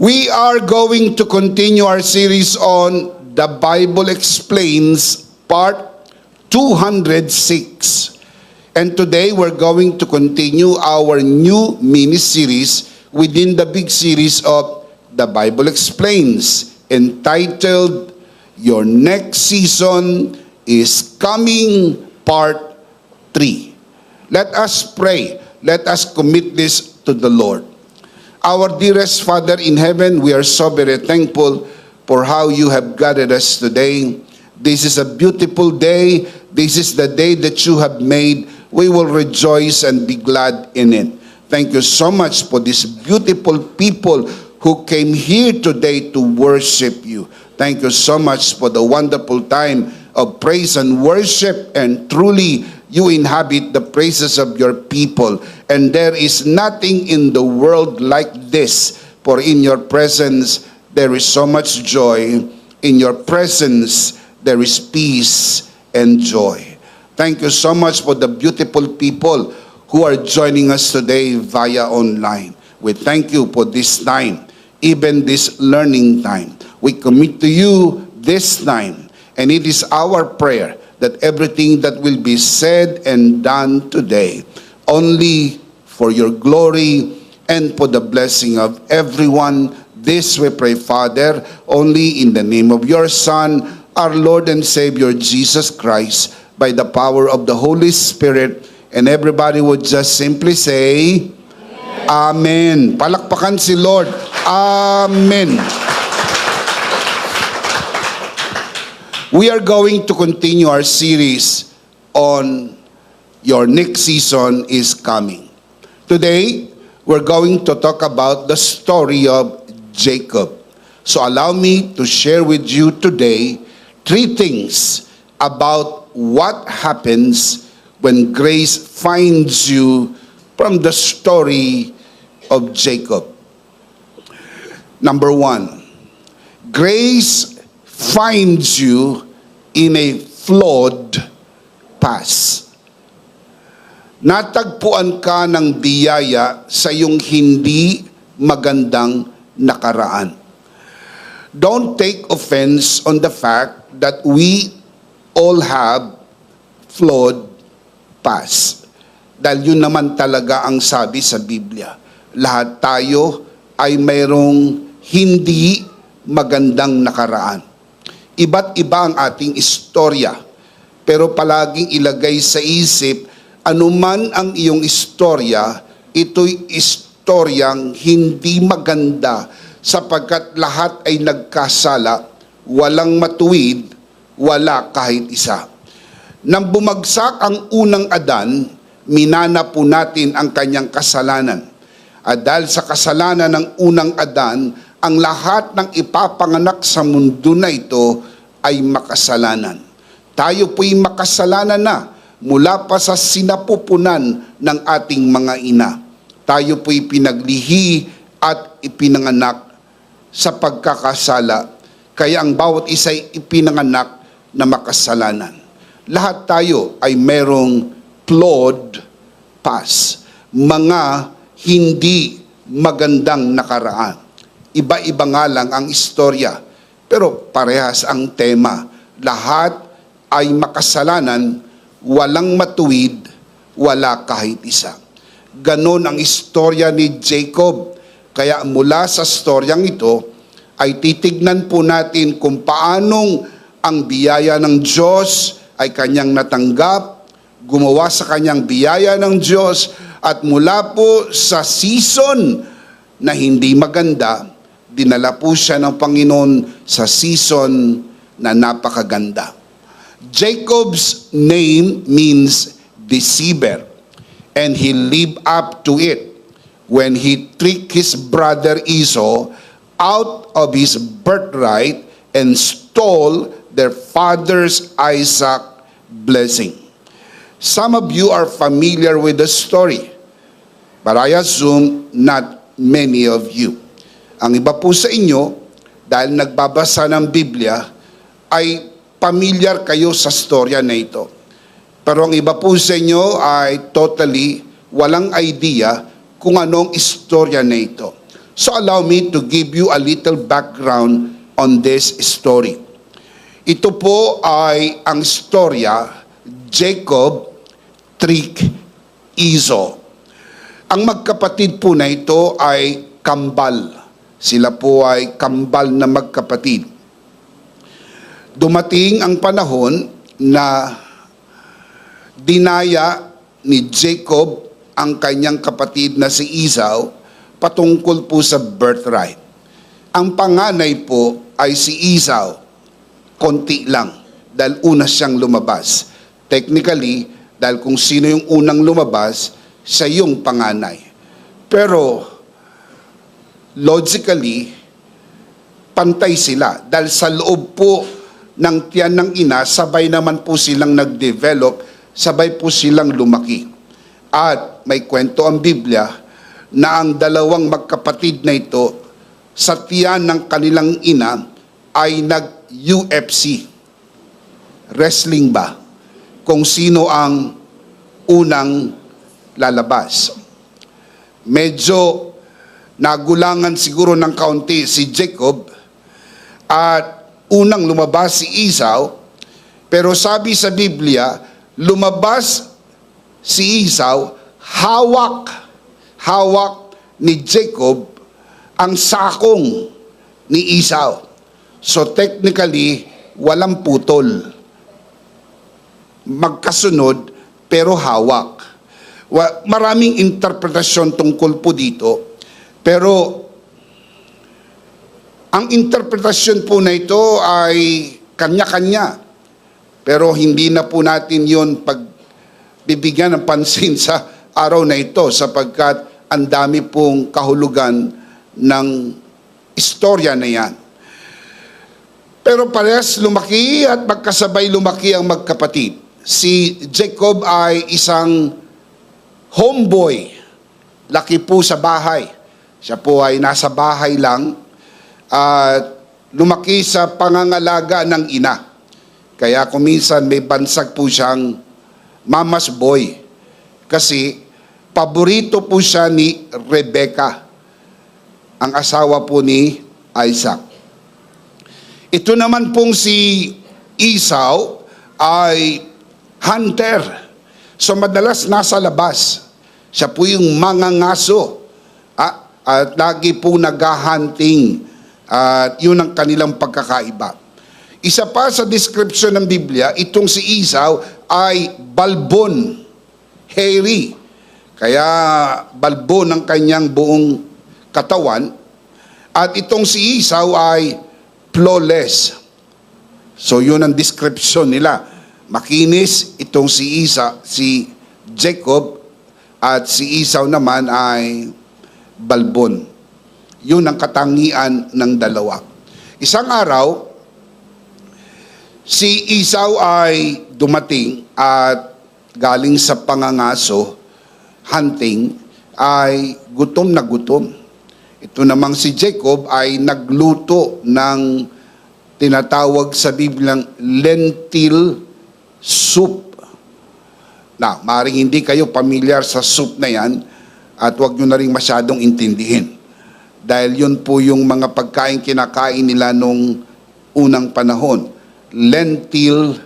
We are going to continue our series on The Bible Explains, Part 206. And today we're going to continue our new mini-series within the big series of The Bible Explains, entitled Your Next Season is Coming, Part 3. Let us pray. Let us commit this to the Lord. Our dearest Father in heaven, we are so very thankful for how you have guided us today. This is a beautiful day. This is the day that you have made. We will rejoice and be glad in it. Thank you so much for these beautiful people who came here today to worship you. Thank you so much for the wonderful time of praise and worship, and truly you inhabit the praises of your people. And there is nothing in the world like this, for in your presence there is so much joy. In your presence there is peace and joy. Thank you so much for the beautiful people who are joining us today via online. We thank you for this time, even this learning time. We commit to you this time, and it is our prayer that everything that will be said and done today, only for your glory and for the blessing of everyone. This we pray, Father, only in the name of your Son, our Lord and Savior, Jesus Christ, by the power of the Holy Spirit. And everybody would just simply say, Amen. Palakpakan si Lord. Amen. We are going to continue our series on Your Next Season is Coming. Today, we're going to talk about the story of Jacob. So allow me to share with you today 3 things about what happens when grace finds you from the story of Jacob. Number 1, grace finds you in a flawed past. Natagpuan ka ng biyaya sa iyong hindi magandang nakaraan. Don't take offense on the fact that we all have flawed past. Dahil yun naman talaga ang sabi sa Biblia. Lahat tayo ay mayroong hindi magandang nakaraan. Iba't iba ang ating istorya, pero palaging ilagay sa isip, anuman ang iyong istorya, ito'y istoryang hindi maganda sapagkat lahat ay nagkasala, walang matuwid, wala kahit isa. Nang bumagsak ang unang Adan, minana po natin ang kanyang kasalanan. At dahil sa kasalanan ng unang Adan, ang lahat ng ipapanganak sa mundo na ito ay makasalanan. Tayo po'y makasalanan na mula pa sa sinapupunan ng ating mga ina. Tayo po'y pinaglihi at ipinanganak sa pagkakasala. Kaya ang bawat isa'y ipinanganak na makasalanan. Lahat tayo ay merong flawed past. Mga hindi magandang nakaraan. Iba-iba nga lang ang istorya, pero parehas ang tema. Lahat ay makasalanan, walang matuwid, wala kahit isa. Ganon ang istorya ni Jacob. Kaya mula sa storyang ito, ay titignan po natin kung paanong ang biyaya ng Diyos ay kanyang natanggap, gumawa sa kanyang biyaya ng Diyos, at mula po sa season na hindi maganda, dinala po siya ng Panginoon sa season na napakaganda. Jacob's name means deceiver, and he lived up to it when he tricked his brother Esau out of his birthright and stole their father's Isaac blessing. Some of you are familiar with the story, but I assume not many of you. Ang iba po sa inyo, dahil nagbabasa ng Biblia, ay pamilyar kayo sa storya na ito. Pero ang iba po sa inyo ay totally walang idea kung anong istorya na ito. So allow me to give you a little background on this story. Ito po ay ang istorya Jacob, Trick, Esau. Ang magkapatid po na ito ay kambal. Sila po ay kambal na magkapatid. Dumating ang panahon na dinaya ni Jacob ang kanyang kapatid na si Esau patungkol po sa birthright. Ang panganay po ay si Esau, konti lang, dahil una siyang lumabas. Technically, dahil kung sino yung unang lumabas, siya yung panganay. Pero, logically, pantay sila. Dahil sa loob po ng tiyan ng ina, sabay naman po silang nag-develop, sabay po silang lumaki. At may kwento ang Biblia na ang dalawang magkapatid na ito sa tiyan ng kanilang ina ay nag-UFC. Wrestling ba? Kung sino ang unang lalabas. Medyo nagulangan siguro ng kaunti si Jacob at unang lumabas si Esau, pero sabi sa Biblia, lumabas si Esau, hawak ni Jacob ang sakong ni Esau. So technically, walang putol. Magkasunod, pero hawak. Maraming interpretasyon tungkol po dito, pero ang interpretasyon po na ito ay kanya-kanya. Pero hindi na po natin yun pagbibigyan ng pansin sa araw na ito sapagkat ang dami pong kahulugan ng istorya na yan. Pero parehas lumaki at magkasabay lumaki ang magkapatid. Si Jacob ay isang homeboy. Laki po sa bahay. Siya po ay nasa bahay lang at lumaki sa pangangalaga ng ina. Kaya kuminsan may bansag po siyang mama's boy. Kasi paborito po siya ni Rebecca, ang asawa po ni Isaac. Ito naman pong si Esau ay hunter. So madalas nasa labas. Siya po yung mangangaso. At lagi po nag-hunting. At yun ang kanilang pagkakaiba. Isa pa sa description ng Biblia, itong si Esau ay balbon, hairy. Kaya balbon ang kanyang buong katawan. At itong si Esau ay flawless. So yun ang description nila. Makinis itong si Jacob at si Esau naman ay balbon. Yun ang katangian ng dalawa. Isang araw, si Esau ay dumating at galing sa pangangaso, hunting, ay gutom na gutom. Ito namang si Jacob ay nagluto ng tinatawag sa Biblia lentil soup. Na, maaaring hindi kayo pamilyar sa soup na yan at huwag nyo na rin masyadong intindihin. Dahil yun po yung mga pagkain kinakain nila nung unang panahon. Lentil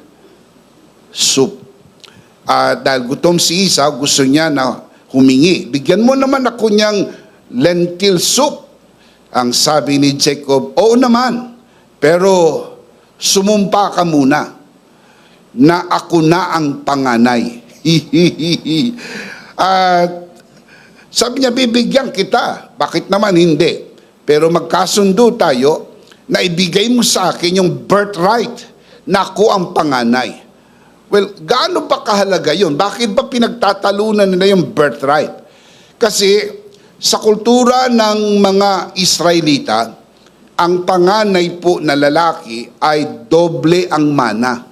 soup. At dahil gutom si Esau, gusto niya na humingi. Bigyan mo naman ako niyang lentil soup. Ang sabi ni Jacob, oo naman, pero sumumpa ka muna na ako na ang panganay. At sabi niya, bibigyan kita. Bakit naman hindi? Pero magkasundo tayo na ibigay mo sa akin yung birthright na ako ang panganay. Well, gaano ba kahalaga yun? Bakit ba pinagtatalunan nila yung birthright? Kasi sa kultura ng mga Israelita, ang panganay po na lalaki ay doble ang mana.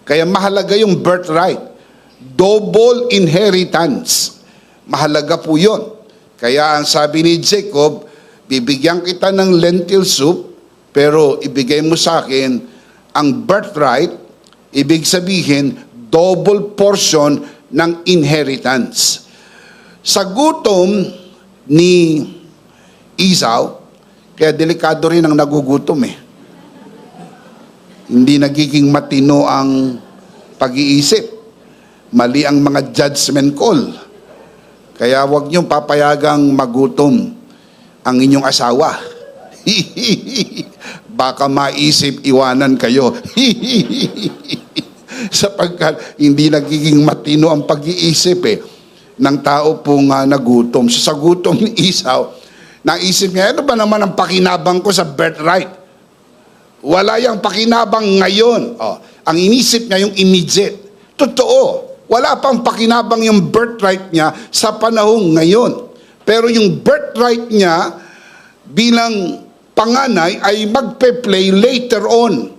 Kaya mahalaga yung birthright. Double inheritance. Mahalaga po yun. Kaya ang sabi ni Jacob, bibigyan kita ng lentil soup, pero ibigay mo sa akin ang birthright, ibig sabihin, double portion ng inheritance. Sa gutom ni Esau, kaya delikado rin ang nagugutom eh. Hindi nagiging matino ang pag-iisip. Mali ang mga judgment call. Kaya huwag niyong papayagang magutom ang inyong asawa. Baka maisip iwanan kayo. Sapagkat hindi nagiging matino ang pag-iisip ng tao pong nagutom. So, sa gutom ni Esau, naisip niya, ano ba naman ang pakinabang ko sa birthright? Wala yang pakinabang ngayon. Ang inisip niya yung immediate. Totoo, wala pang pakinabang yung birthright niya sa panahong ngayon. Pero yung birthright niya bilang panganay ay magpe-play later on.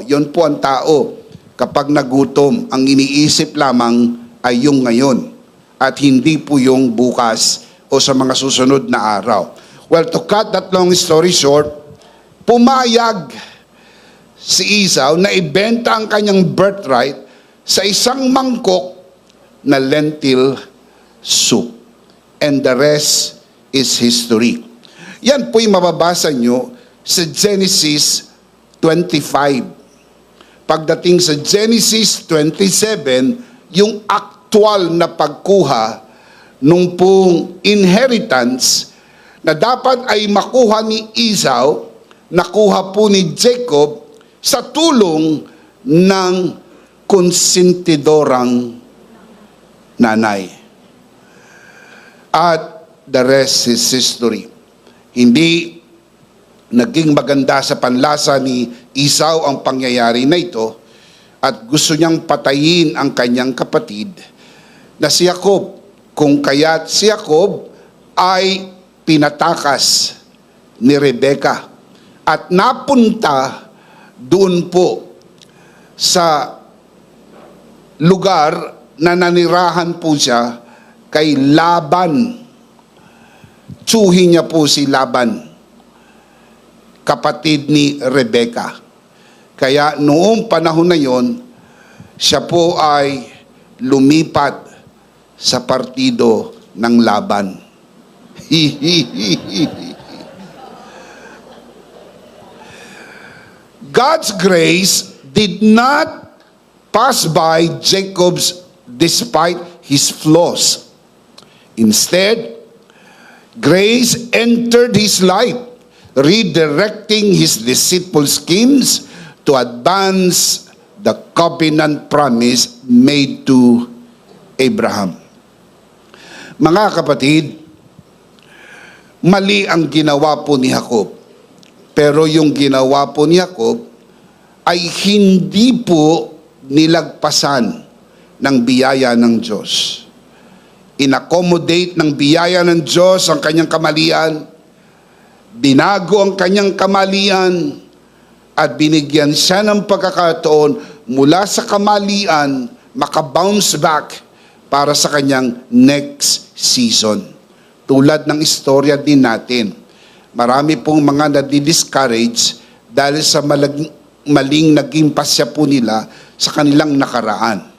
Yun po ang tao. Kapag nagutom, ang iniisip lamang ay yung ngayon at hindi po yung bukas o sa mga susunod na araw. Well, to cut that long story short, pumayag si Esau na ibenta ang kanyang birthright sa isang mangkok na lentil soup. And the rest is history. Yan po'y mababasa nyo sa Genesis 25. Pagdating sa Genesis 27, yung aktual na pagkuha nung pong inheritance na dapat ay makuha ni Esau, nakuha po ni Jacob sa tulong ng konsentidorang nanay. At the rest is history. Hindi naging maganda sa panlasa ni Esau ang pangyayari na ito at gusto niyang patayin ang kanyang kapatid na si Jacob. Kung kaya't si Jacob ay pinatakas ni Rebecca at napunta doon po sa lugar na nanirahan po siya kay Laban. Tsuhin niya po si Laban, kapatid ni Rebecca. Kaya noong panahon na yon, siya po ay lumipat sa partido ng Laban. God's grace did not pass by Jacob's despite his flaws. Instead, grace entered his life, redirecting his deceitful schemes to advance the covenant promise made to Abraham. Mga kapatid, mali ang ginawa po ni Jacob. Pero yung ginawa po ni Jacob ay hindi po nilagpasan ng biyaya ng Diyos. In-accommodate ng biyaya ng Diyos ang kanyang kamalian, binago ang kanyang kamalian, at binigyan siya ng pagkakataon mula sa kamalian makabounce back para sa kanyang next season. Tulad ng istorya din natin, marami pong mga nadi-discourage dahil sa maling naging pasya po nila sa kanilang nakaraan.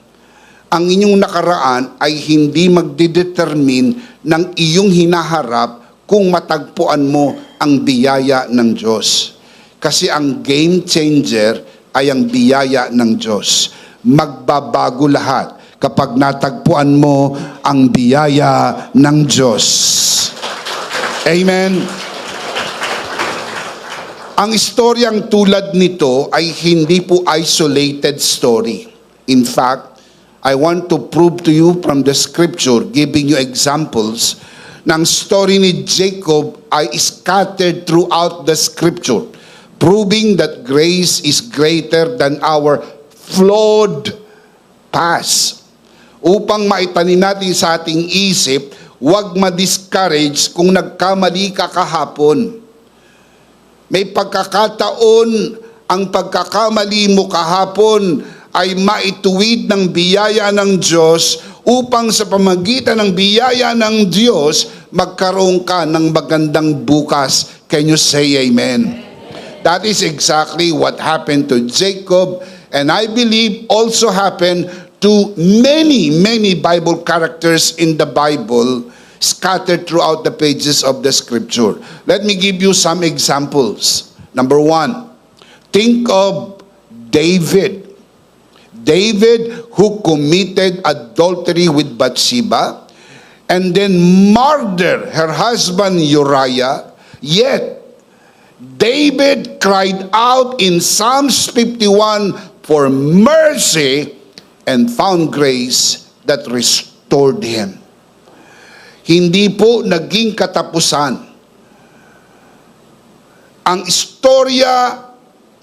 Ang inyong nakaraan ay hindi magdidetermine ng iyong hinaharap kung matagpuan mo ang biyaya ng Diyos. Kasi ang game changer ay ang biyaya ng Diyos. Magbabago lahat kapag natagpuan mo ang biyaya ng Diyos. Amen. Ang istoryang tulad nito ay hindi po isolated story. In fact, I want to prove to you from the scripture, giving you examples, ng story ni Jacob ay scattered throughout the scripture, proving that grace is greater than our flawed past. Upang maitanin natin sa ating isip, huwag ma-discourage kung nagkamali ka kahapon. May pagkakataon ang pagkakamali mo kahapon ay maituwid ng biyaya ng Diyos upang sa pamagitan ng biyaya ng Diyos magkaroon ka ng magandang bukas. Can you say amen? That is exactly what happened to Jacob, and I believe also happened to many Bible characters in the Bible. scattered throughout the pages of the scripture. Let me give you some examples. Number one, think of David. David who committed adultery with Bathsheba and then murdered her husband Uriah, yet David cried out in Psalms 51 for mercy and found grace that restored him. Hindi po naging katapusan ang istorya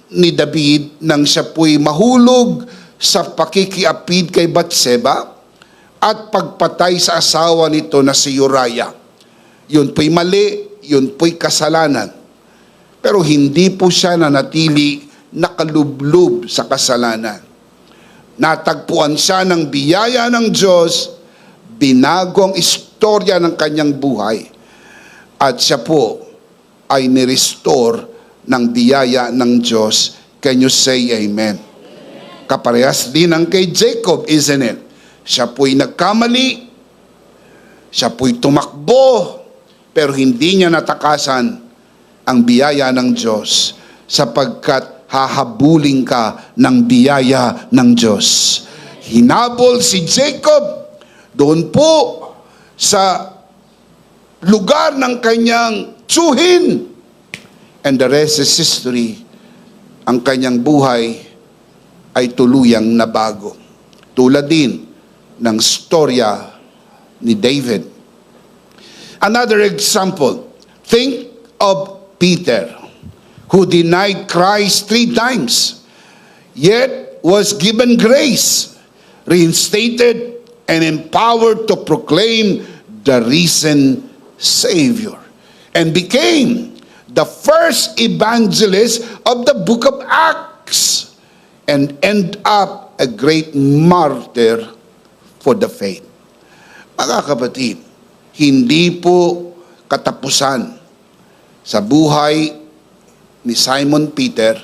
ni David nang siya po'y mahulog sa pakikiapid kay Bathsheba at pagpatay sa asawa nito na si Uriah. Yun po'y mali, yun po'y kasalanan. Pero hindi po siya nanatili nakalublob sa kasalanan. Natagpuan siya ng biyaya ng Diyos, binago ang istorya ng kanyang buhay, at siya po ay nirestore ng biyaya ng Diyos. Can you say amen? Kaparehas din ang kay Jacob, isn't it? Siya po'y nagkamali, siya po'y tumakbo, pero hindi niya natakasan ang biyaya ng Diyos sapagkat hahabulin ka ng biyaya ng Diyos. Hinabol si Jacob doon po sa lugar ng kanyang tsuhin. And the rest is history. Ang kanyang buhay ay tuluyang nabago. Tulad din ng storya ni David. Another example, think of Peter, who denied Christ 3 times, yet was given grace, reinstated, and empowered to proclaim the risen Savior, and became the first evangelist of the book of Acts, and end up a great martyr for the faith. Mga kapatid, hindi po katapusan sa buhay ni Simon Peter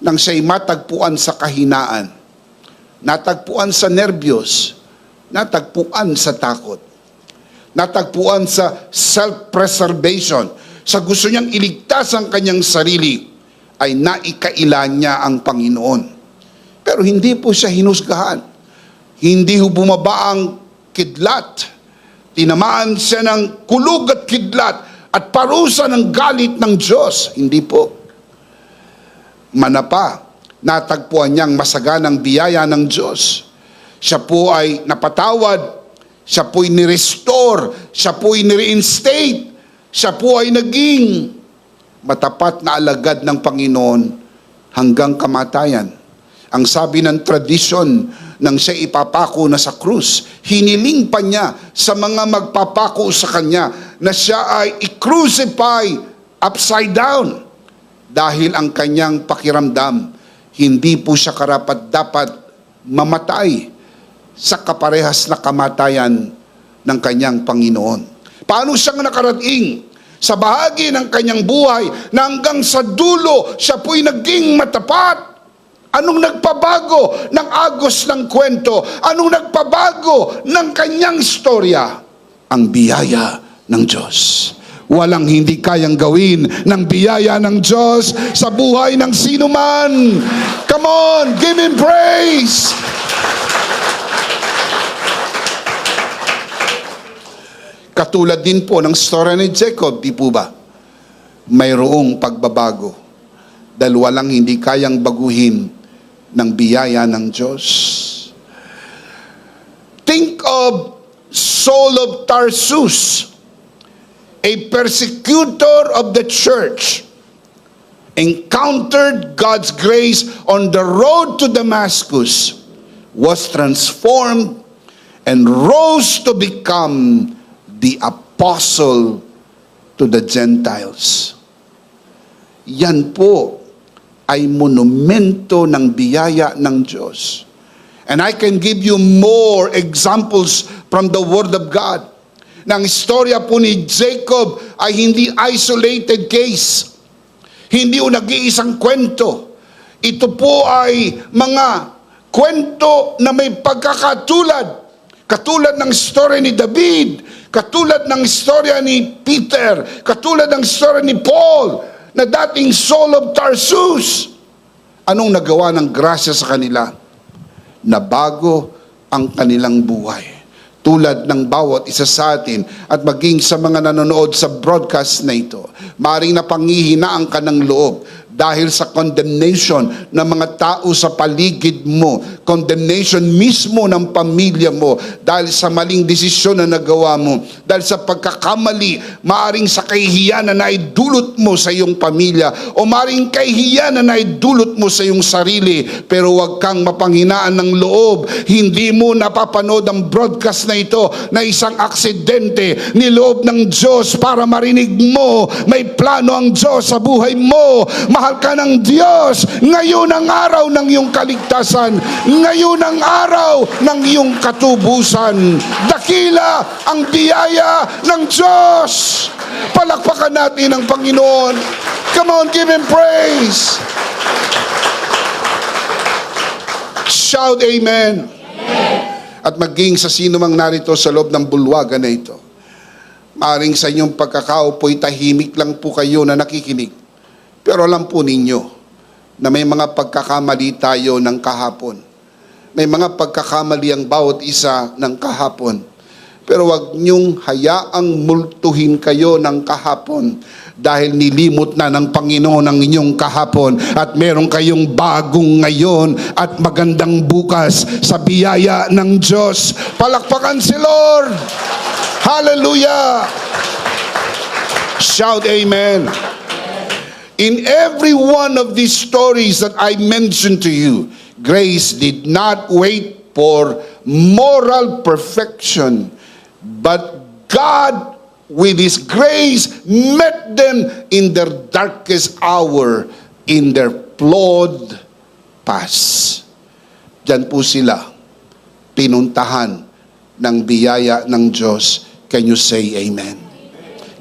nang siya'y matagpuan sa kahinaan, natagpuan sa nerbiyos, natagpuan sa takot, natagpuan sa self-preservation, sa gusto niyang iligtas ang kanyang sarili, ay naikaila niya ang Panginoon. Pero hindi po siya hinusgahan. Hindi ho bumaba ang kidlat. Tinamaan siya ng kulog at kidlat at parusa ng galit ng Diyos. Hindi po. Manapa, natagpuan niyang masaganang biyaya ng Diyos. Siya po ay napatawad, siya po ay nirestore, siya po ay nireinstate, siya po ay naging matapat na alagad ng Panginoon hanggang kamatayan. Ang sabi ng tradisyon nang siya ipapako na sa krus, hiniling pa niya sa mga magpapako sa kanya na siya ay i-crucify upside down dahil ang kanyang pakiramdam, hindi po siya karapat-dapat mamatay sa kaparehas na kamatayan ng kanyang Panginoon. Paano siyang nakarating sa bahagi ng kanyang buhay na hanggang sa dulo siya po'y naging matapat? Anong nagpabago ng agos ng kwento? Anong nagpabago ng kanyang istorya? Ang biyaya ng Diyos. Walang hindi kayang gawin ng biyaya ng Diyos sa buhay ng sino man. Come on, give Him praise! Katulad din po ng story ni Jacob, di po ba? Mayroong pagbabago dahil walang hindi kayang baguhin ng biyaya ng Diyos. Think of Saul of Tarsus, a persecutor of the church, encountered God's grace on the road to Damascus, was transformed, and rose to become the apostle to the Gentiles. Yan po ay monumento ng biyaya ng Diyos. And I can give you more examples from the Word of God. Nang istorya po ni Jacob ay hindi isolated case. Hindi o nag-iisang kwento. Ito po ay mga kwento na may pagkakatulad. Katulad ng story ni David, Katulad ng istorya ni Peter, katulad ng istorya ni Paul, na dating Saul of Tarsus. Anong nagawa ng grasya sa kanila? Nabago ang kanilang buhay. Tulad ng bawat isa sa atin at maging sa mga nanonood sa broadcast na ito, maaaring napanghihinaan ka ng loob dahil sa condemnation ng mga tao sa paligid mo, condemnation mismo ng pamilya mo, dahil sa maling desisyon na nagawa mo, dahil sa pagkakamali, maaaring sa kahihiyan na naidulot mo sa iyong pamilya, o maaaring kahihiyan na naidulot mo sa iyong sarili, pero huwag kang mapanghinaan ng loob. Hindi mo napapanood ang broadcast na ito na isang aksidente niloob ng Diyos para marinig mo may plano ang Diyos sa buhay mo. Mahal ka ng Diyos. Ngayon ang araw ng iyong kaligtasan. Ngayon ang araw ng iyong katubusan. Dakila ang biyaya ng Diyos. Palakpakan natin ang Panginoon. Come on, give Him praise. Shout amen. At maging sa sino mang narito sa loob ng bulwagan na ito, maaring sa inyong pagkakaupo'y tahimik lang po kayo na nakikinig. Pero alam po ninyo na may mga pagkakamali tayo ng kahapon. May mga pagkakamali ang bawat isa ng kahapon. Pero wag niyong hayaang multuhin kayo ng kahapon dahil nilimot na ng Panginoon ang inyong kahapon at meron kayong bagong ngayon at magandang bukas sa biyaya ng Diyos. Palakpakan si Lord! Hallelujah! Shout amen! In every one of these stories that I mentioned to you, grace did not wait for moral perfection, but God, with His grace, met them in their darkest hour, in their flawed past. Diyan po sila, pinuntahan ng biyaya ng Diyos. Can you say amen?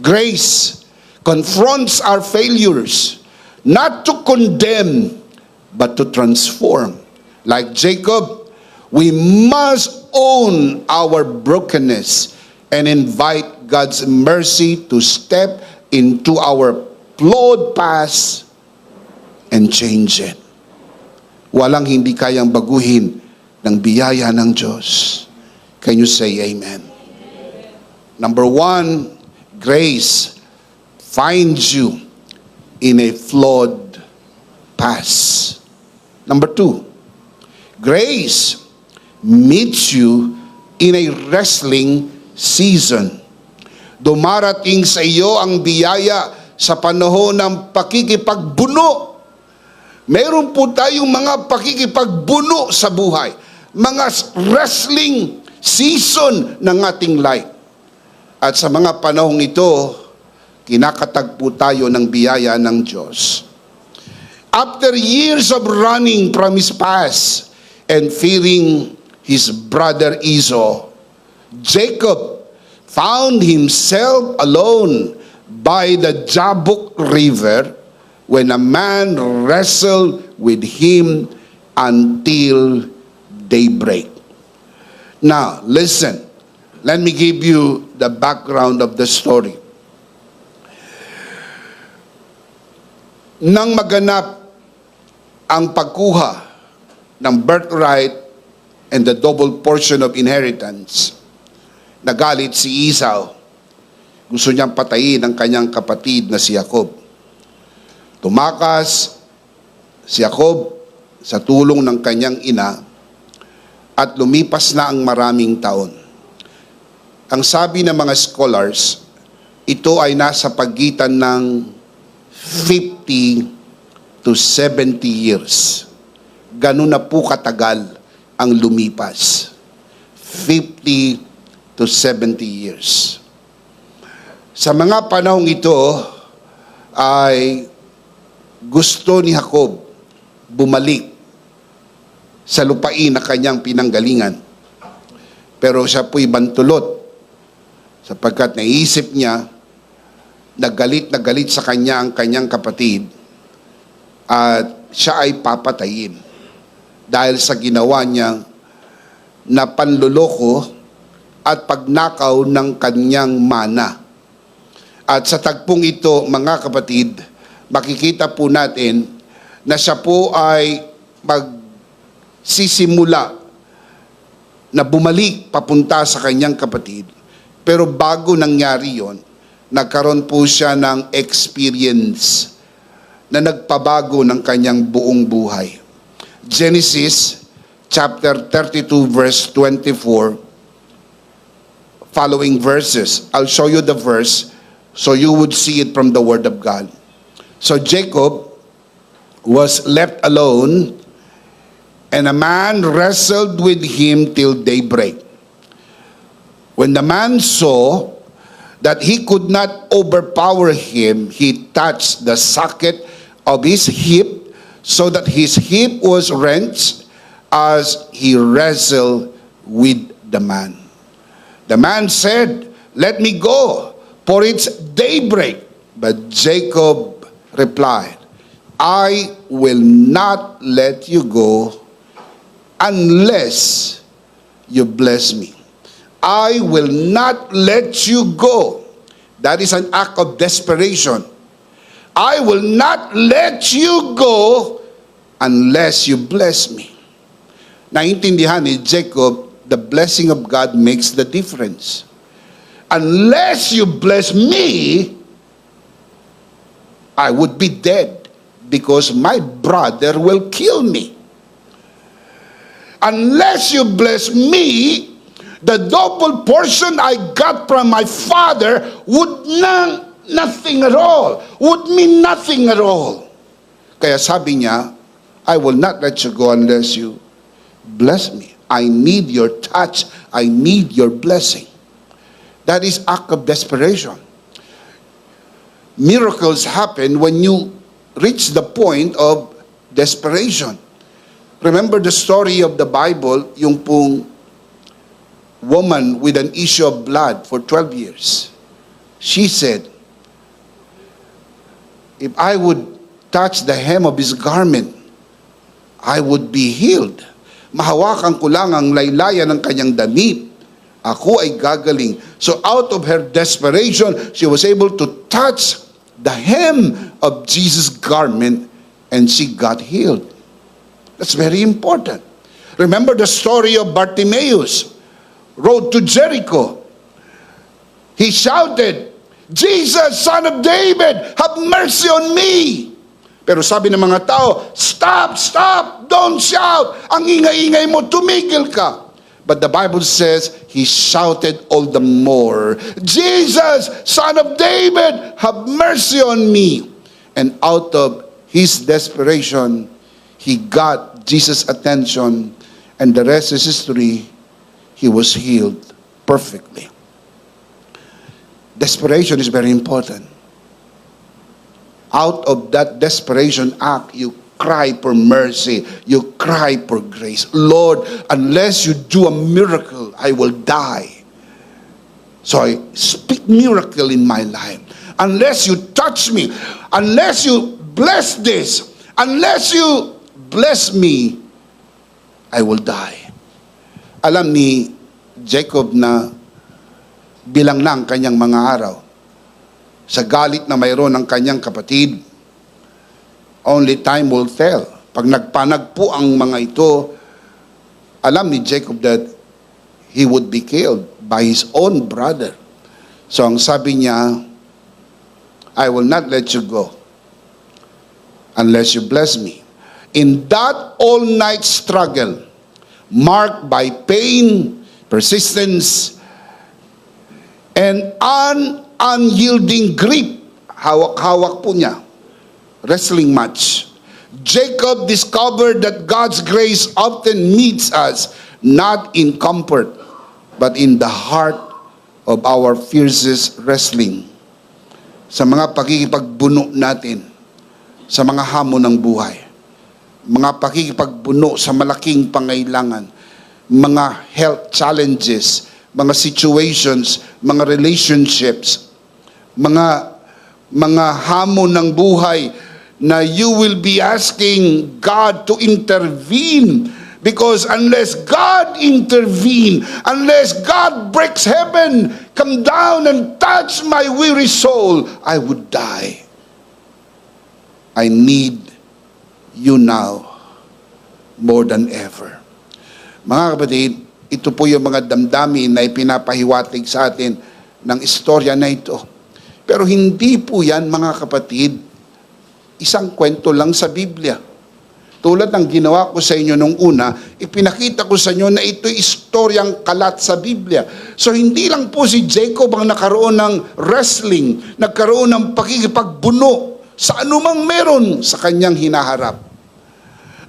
Grace confronts our failures, not to condemn, but to transform. Like Jacob, we must own our brokenness and invite God's mercy to step into our flawed past and change it. Walang hindi kayang baguhin ng biyaya ng Diyos. Can you say amen? Number one, grace finds you in a flawed past. Number two, grace meets you in a wrestling season. Dumarating sa iyo ang biyaya sa panahon ng pakikipagbuno. Meron po tayong mga pakikipagbuno sa buhay. Mga wrestling season ng ating life. At sa mga panahong ito, kinakatagpo tayo ng biyaya ng Diyos. After years of running from his past and fearing his brother Esau, Jacob found himself alone by the Jabbok River when a man wrestled with him until daybreak. Now, listen. Let me give you the background of the story. Nang maganap ang pagkuha ng birthright and the double portion of inheritance, nagalit si Esau. Gusto niyang patayin ang kanyang kapatid na si Jacob. Tumakas si Jacob sa tulong ng kanyang ina at lumipas na ang maraming taon. Ang sabi ng mga scholars, ito ay nasa pagitan ng 50 to 70 years. Ganun na po katagal ang lumipas. 50 to 70 years. Sa mga panahong ito ay gusto ni Jacob bumalik sa lupain na kanyang pinanggalingan. Pero siya po'y bantulot sapagkat naisip niya na galit sa kanya ang kanyang kapatid at siya ay papatayin dahil sa ginawa niya na panluloko at pagnakaw ng kanyang mana. At sa tagpong ito, mga kapatid, makikita po natin na siya po ay magsisimula na bumalik papunta sa kanyang kapatid. Pero bago nangyari yon, nagkaroon po siya ng experience na nagpabago ng kanyang buong buhay. Genesis chapter 32 verse 24, following verses. I'll show you the verse so you would see it from the Word of God. So Jacob was left alone, and a man wrestled with him till daybreak. When the man saw that he could not overpower him, he touched the socket of his hip, so that his hip was wrenched as he wrestled with the man. The man said, "Let me go, for it's daybreak." But Jacob replied, "I will not let you go unless you bless me." I will not let you go. That is an act of desperation. I will not let you go unless you bless me. Naintindihan ni Jacob, the blessing of God makes the difference. Unless you bless me, I would be dead because my brother will kill me. Unless you bless me, the double portion I got from my father would nothing at all, would mean nothing at all. Kaya sabi niya, I will not let you go unless you bless me. I need your touch. I need your blessing. That is act of desperation. Miracles happen when you reach the point of desperation. Remember the story of the Bible, yung pong woman with an issue of blood for 12 years. She said, if I would touch the hem of his garment, I would be healed. Mahawakan ko lang ang laylayan ng kanyang damit, ako ay gagaling. So out of her desperation, she was able to touch the hem of Jesus' garment and she got healed. That's very important. Remember the story of Bartimaeus, road to Jericho. He shouted, "Jesus, Son of David, have mercy on me." Pero sabi ng mga tao, "Stop, stop, don't shout. Ang ingay-ingay mo, tumigil ka." But the Bible says, he shouted all the more, "Jesus, Son of David, have mercy on me." And out of his desperation, he got Jesus' attention, and the rest is history. He was healed perfectly. Desperation is very important. Out of that desperation act, you cry for mercy. You cry for grace. Lord, unless you do a miracle, I will die. So I speak miracle in my life. Unless you touch me, unless you bless this, unless you bless me, I will die. Alam ni Jacob na bilang na ang kanyang mga araw. Sa galit na mayroon ng kanyang kapatid, only time will tell. Pag nagpanagpo ang mga ito, alam ni Jacob that he would be killed by his own brother. So ang sabi niya, I will not let you go unless you bless me. In that all-night struggle, marked by pain, persistence, and unyielding grip, hawak-hawak po niya, wrestling match, Jacob discovered that God's grace often meets us not in comfort, but in the heart of our fiercest wrestling. Sa mga pakikipagbuno natin, sa mga hamon ng buhay, mga pakikipagbuno sa malaking pangailangan, mga health challenges, mga situations, mga relationships, mga hamon ng buhay na you will be asking God to intervene Because unless God intervene, unless God breaks heaven, come down and touch my weary soul, I would die. I need you now more than ever. Mga kapatid, ito po yung mga damdamin na ipinapahiwatig sa atin ng istorya na ito. Pero hindi po yan, mga kapatid, isang kwento lang sa Biblia. Tulad ng ginawa ko sa inyo nung una, ipinakita ko sa inyo na ito'y istoryang kalat sa Biblia. So hindi lang po si Jacob ang nakaroon ng wrestling, nagkaroon ng pakikipagbuno sa anumang meron sa kanyang hinaharap.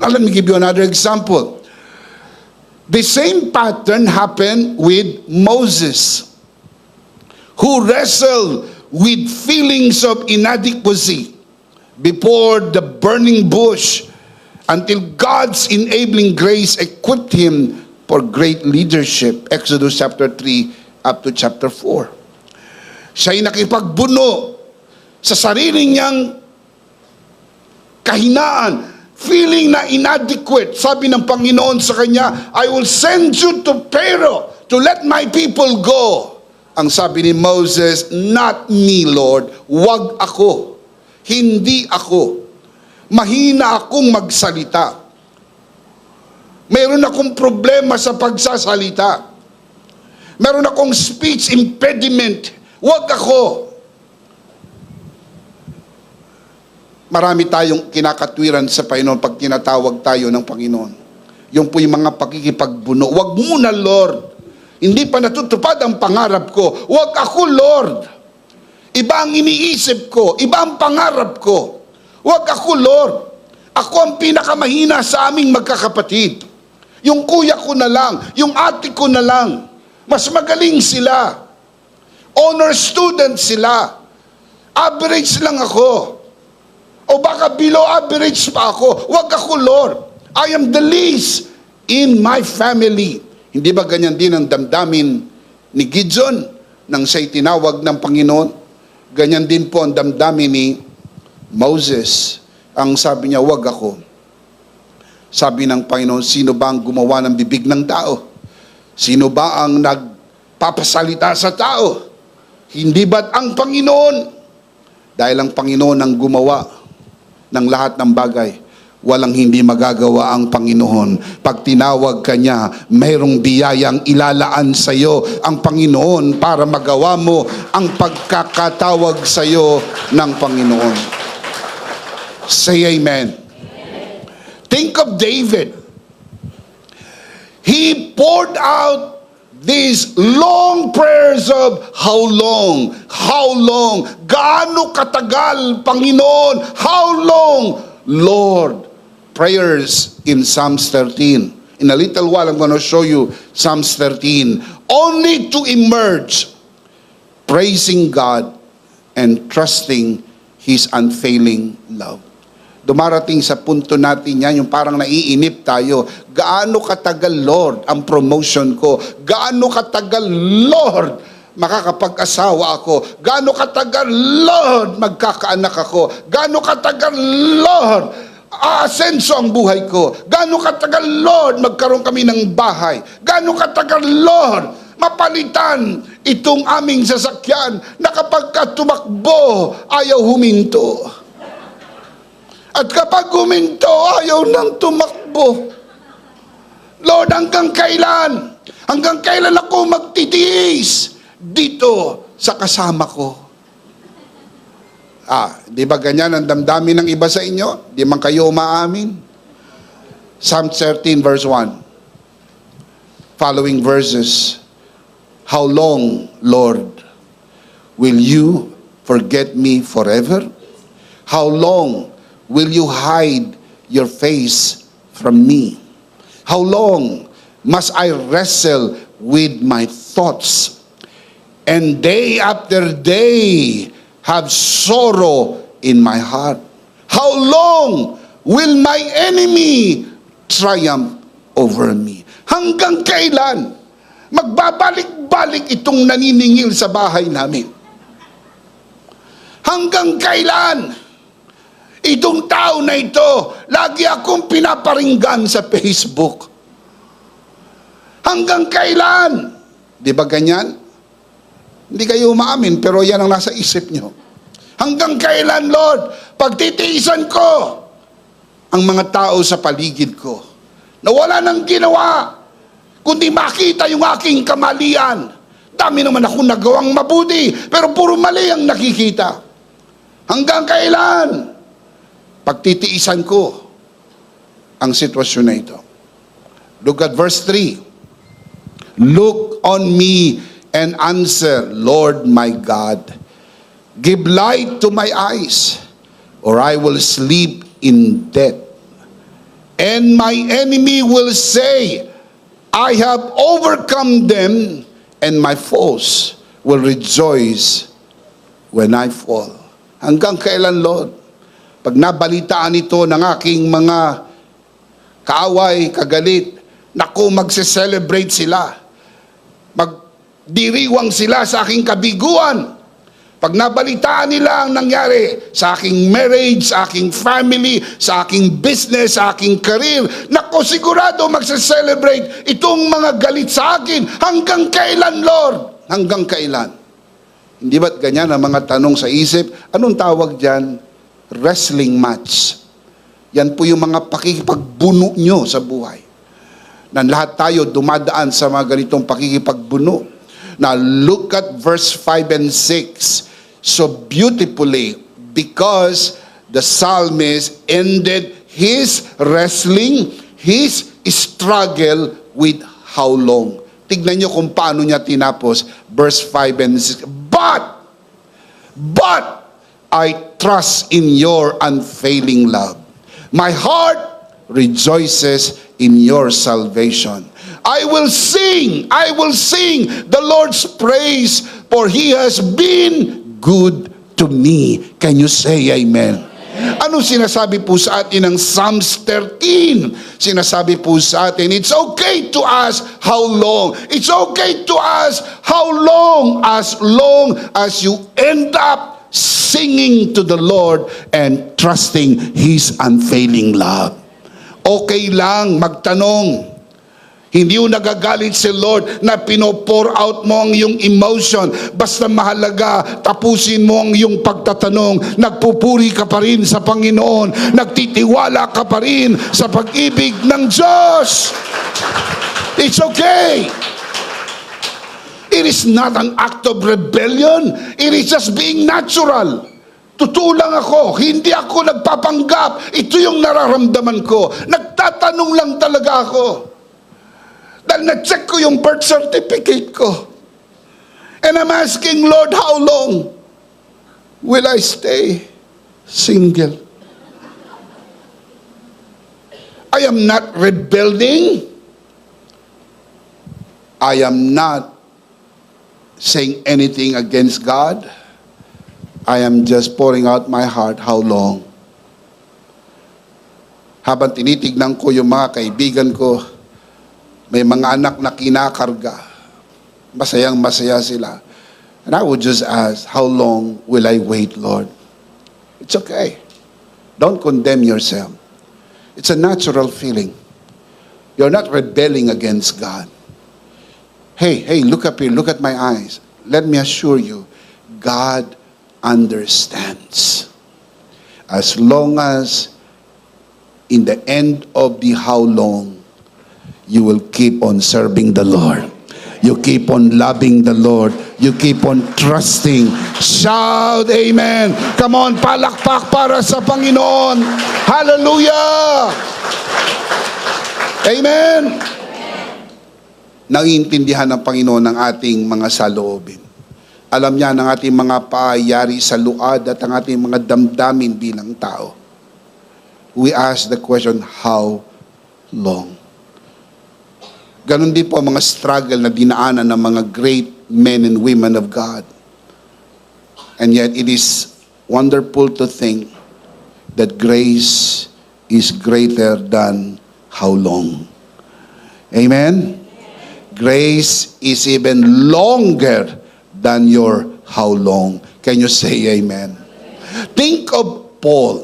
Now, let me give you another example. The same pattern happened with Moses, who wrestled with feelings of inadequacy before the burning bush until God's enabling grace equipped him for great leadership. Exodus chapter 3 up to chapter 4. Siya'y nakipagbuno sa sarili niyang kahinaan, feeling na inadequate. Sabi ng Panginoon sa kanya, I will send you to Pharaoh to let my people go. Ang sabi ni Moses, not me, Lord. Wag ako. Hindi ako. Mahina akong magsalita. Meron akong problema sa pagsasalita. Meron akong speech impediment. Wag ako. Marami tayong kinakatwiran sa Panginoon pag tinatawag tayo ng Panginoon. Yung po yung mga pakikipagbuno. Wag muna, Lord. Hindi pa natutupad ang pangarap ko. Wag ako, Lord. Iba ang iniisip ko. Iba ang pangarap ko. Wag ako, Lord. Ako ang pinakamahina sa aming magkakapatid. Yung kuya ko na lang, yung ate ko na lang. Mas magaling sila. Honor student sila. Average lang ako. O baka below average pa ako. Wag ako, Lord. I am the least in my family. Hindi ba ganyan din ang damdamin ni Gideon nang siya'y tinawag ng Panginoon? Ganyan din po ang damdamin ni Moses. Ang sabi niya, wag ako. Sabi ng Panginoon, sino ba ang gumawa ng bibig ng tao? Sino ba ang nagpapasalita sa tao? Hindi ba't ang Panginoon? Dahil ang Panginoon ang gumawa ng lahat ng bagay. Walang hindi magagawa ang Panginoon. Pag tinawag ka niya, mayroong biyayang ilalaan sa iyo ang Panginoon para magawa mo ang pagkakatawag sa iyo ng Panginoon. Say amen. Think of David. He poured out these long prayers of how long? How long? Gaano katagal, Panginoon? How long? Lord. Prayers in Psalms 13. In a little while, I'm going to show you Psalms 13. Only to emerge praising God and trusting His unfailing love. Dumarating sa punto natin yan, yung parang naiinip tayo. Gaano katagal, Lord, ang promotion ko? Gaano katagal, Lord, makakapag-asawa ako? Gaano katagal, Lord, magkakaanak ako? Gaano katagal, Lord, aasenso ang buhay ko? Gaano katagal, Lord, magkaroon kami ng bahay? Gaano katagal, Lord, mapalitan itong aming sasakyan na kapag tumakbo, ayaw huminto? At kapag huminto, ayaw nang tumakbo. Lord, hanggang kailan? Hanggang kailan ako magtitiis dito sa kasama ko? Di ba ganyan ang damdamin ng iba sa inyo? Di man kayo umaamin? Psalm 13 verse 1. Following verses. How long, Lord, will you forget me forever? How long will you hide your face from me? How long must I wrestle with my thoughts and day after day have sorrow in my heart? How long will my enemy triumph over me? Hanggang kailan magbabalik-balik itong naniningil sa bahay namin? Hanggang kailan itong tao na ito, lagi akong pinaparinggan sa Facebook? Hanggang kailan? Di ba ganyan? Hindi kayo umaamin, pero yan ang nasa isip nyo. Hanggang kailan, Lord, pagtitiisan ko ang mga tao sa paligid ko na wala nang ginawa, kundi makita yung aking kamalian. Dami naman ako nagawang mabuti, pero puro mali ang nakikita. Hanggang kailan? Pagtitiisan ko ang sitwasyon na ito. Look at verse 3. Look on me and answer, Lord my God. Give light to my eyes, or I will sleep in death. And my enemy will say, I have overcome them, and my foes will rejoice when I fall. Hanggang kailan, Lord? Pag nabalitaan ito ng aking mga kaaway, kagalit, naku, magse-celebrate sila. Magdiriwang sila sa aking kabiguan. Pag nabalitaan nila ang nangyari sa aking marriage, sa aking family, sa aking business, sa aking career, naku, sigurado magse-celebrate itong mga galit sa akin. Hanggang kailan, Lord? Hanggang kailan? Hindi ba't ganyan ang mga tanong sa isip? Anong tawag dyan? Wrestling match. Yan po yung mga pakikipagbuno nyo sa buhay. Na lahat tayo dumadaan sa mga ganitong pakikipagbuno. Now look at verse 5 and 6 so beautifully, because the psalmist ended his wrestling, his struggle with how long. Tignan nyo kung paano niya tinapos verse 5 and 6. But I trust in your unfailing love. My heart rejoices in your salvation. I will sing the Lord's praise, for He has been good to me. Can you say amen? Ano sinasabi po sa atin ng Psalms 13? Sinasabi po sa atin, it's okay to ask how long. It's okay to ask how long as you end up singing to the Lord and trusting His unfailing love. Okay lang magtanong. Hindi yung nagagalit si Lord na pino-pour out mo ang iyong emotion. Basta mahalaga, tapusin mo ang iyong pagtatanong. Nagpupuri ka pa rin sa Panginoon. Nagtitiwala ka pa rin sa pag-ibig ng Diyos. It's okay. It is not an act of rebellion. It is just being natural. Totoo lang ako. Hindi ako nagpapanggap. Ito yung nararamdaman ko. Nagtatanong lang talaga ako. Dahil na-check ko yung birth certificate ko. And I'm asking, Lord, how long will I stay single? I am not rebelling. I am not saying anything against God. I am just pouring out my heart. How long? Habang tinitignan ko yung mga kaibigan ko, may mga anak na kinakarga. Masayang masaya sila. And I would just ask, how long will I wait, Lord? It's okay. Don't condemn yourself. It's a natural feeling. You're not rebelling against God. Hey, look up here. Look at my eyes. Let me assure you, God understands. As long as in the end of the how long, you will keep on serving the Lord. You keep on loving the Lord. You keep on trusting. Shout amen. Come on, palakpak para sa Panginoon. Hallelujah. Amen. Naiintindihan ng Panginoon ang ating mga saloobin. Alam niya ng ating mga pangyayari sa luad at ang ating mga damdamin bilang tao. We ask the question, how long? Ganon din po ang mga struggle na dinaanan ng mga great men and women of God. And yet it is wonderful to think that grace is greater than how long. Amen? Grace is even longer than your how long. Can you say amen? Think of Paul,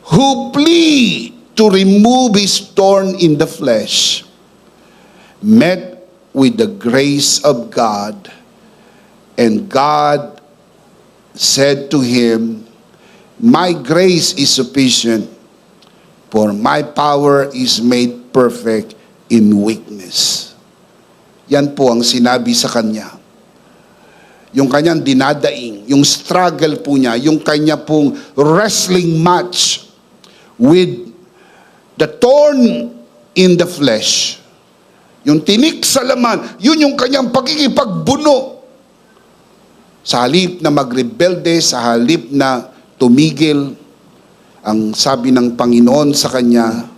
who pleaded to remove his thorn in the flesh. met with the grace of God, and God said to him, "My grace is sufficient, for my power is made perfect in weakness." Yan po ang sinabi sa kanya. Yung kanyang dinadaing, yung struggle po niya, yung kanya pong wrestling match with the thorn in the flesh. Yung tinik sa laman, yun yung kanyang pagkikipagbuno. Sa halip na magrebelde, sa halip na tumigil, ang sabi ng Panginoon sa kanya,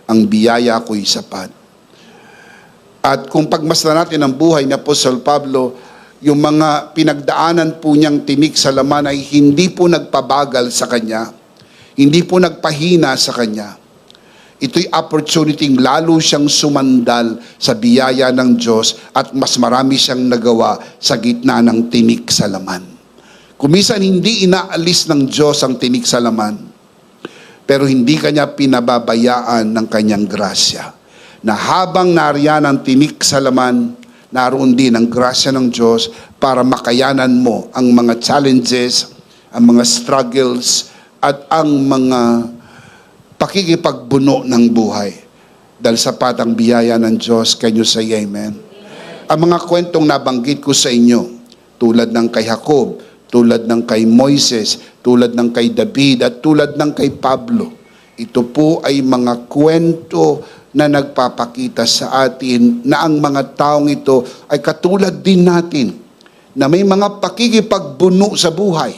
ang biyaya ko'y sapat. At kung pagmasdan natin ang buhay ni Apostol Pablo, yung mga pinagdaanan po niyang tinik sa laman ay hindi po nagpabagal sa kanya, hindi po nagpahina sa kanya. Ito'y opportunity lalo siyang sumandal sa biyaya ng Diyos at mas marami siyang nagawa sa gitna ng tinik sa laman. Kumisan hindi inaalis ng Diyos ang tinik sa laman, pero hindi kanya pinababayaan ng kanyang grasya. Na habang nariyan ang tinik sa laman, naroon din ang grasya ng Diyos para makayanan mo ang mga challenges, ang mga struggles, at ang mga pakikipagbuno ng buhay. Dahil sapat ang biyaya ng Diyos, can you say amen? Ang mga kwentong nabanggit ko sa inyo, tulad ng kay Jacob, tulad ng kay Moises, tulad ng kay David, at tulad ng kay Pablo, ito po ay mga kwento na nagpapakita sa atin na ang mga taong ito ay katulad din natin, na may mga pakikipagbuno sa buhay,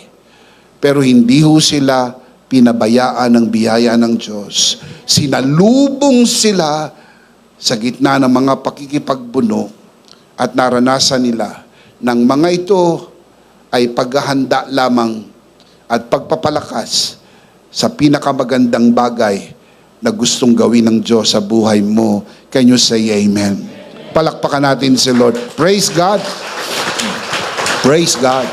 pero hindi ho sila pinabayaan ng biyaya ng Diyos. Sinalubong sila sa gitna ng mga pakikipagbuno at naranasan nila ng mga ito ay paghahanda lamang at pagpapalakas sa pinakamagandang bagay na gustong gawin ng Diyos sa buhay mo. Can you say amen? Palakpakan natin si Lord. Praise God. Praise God.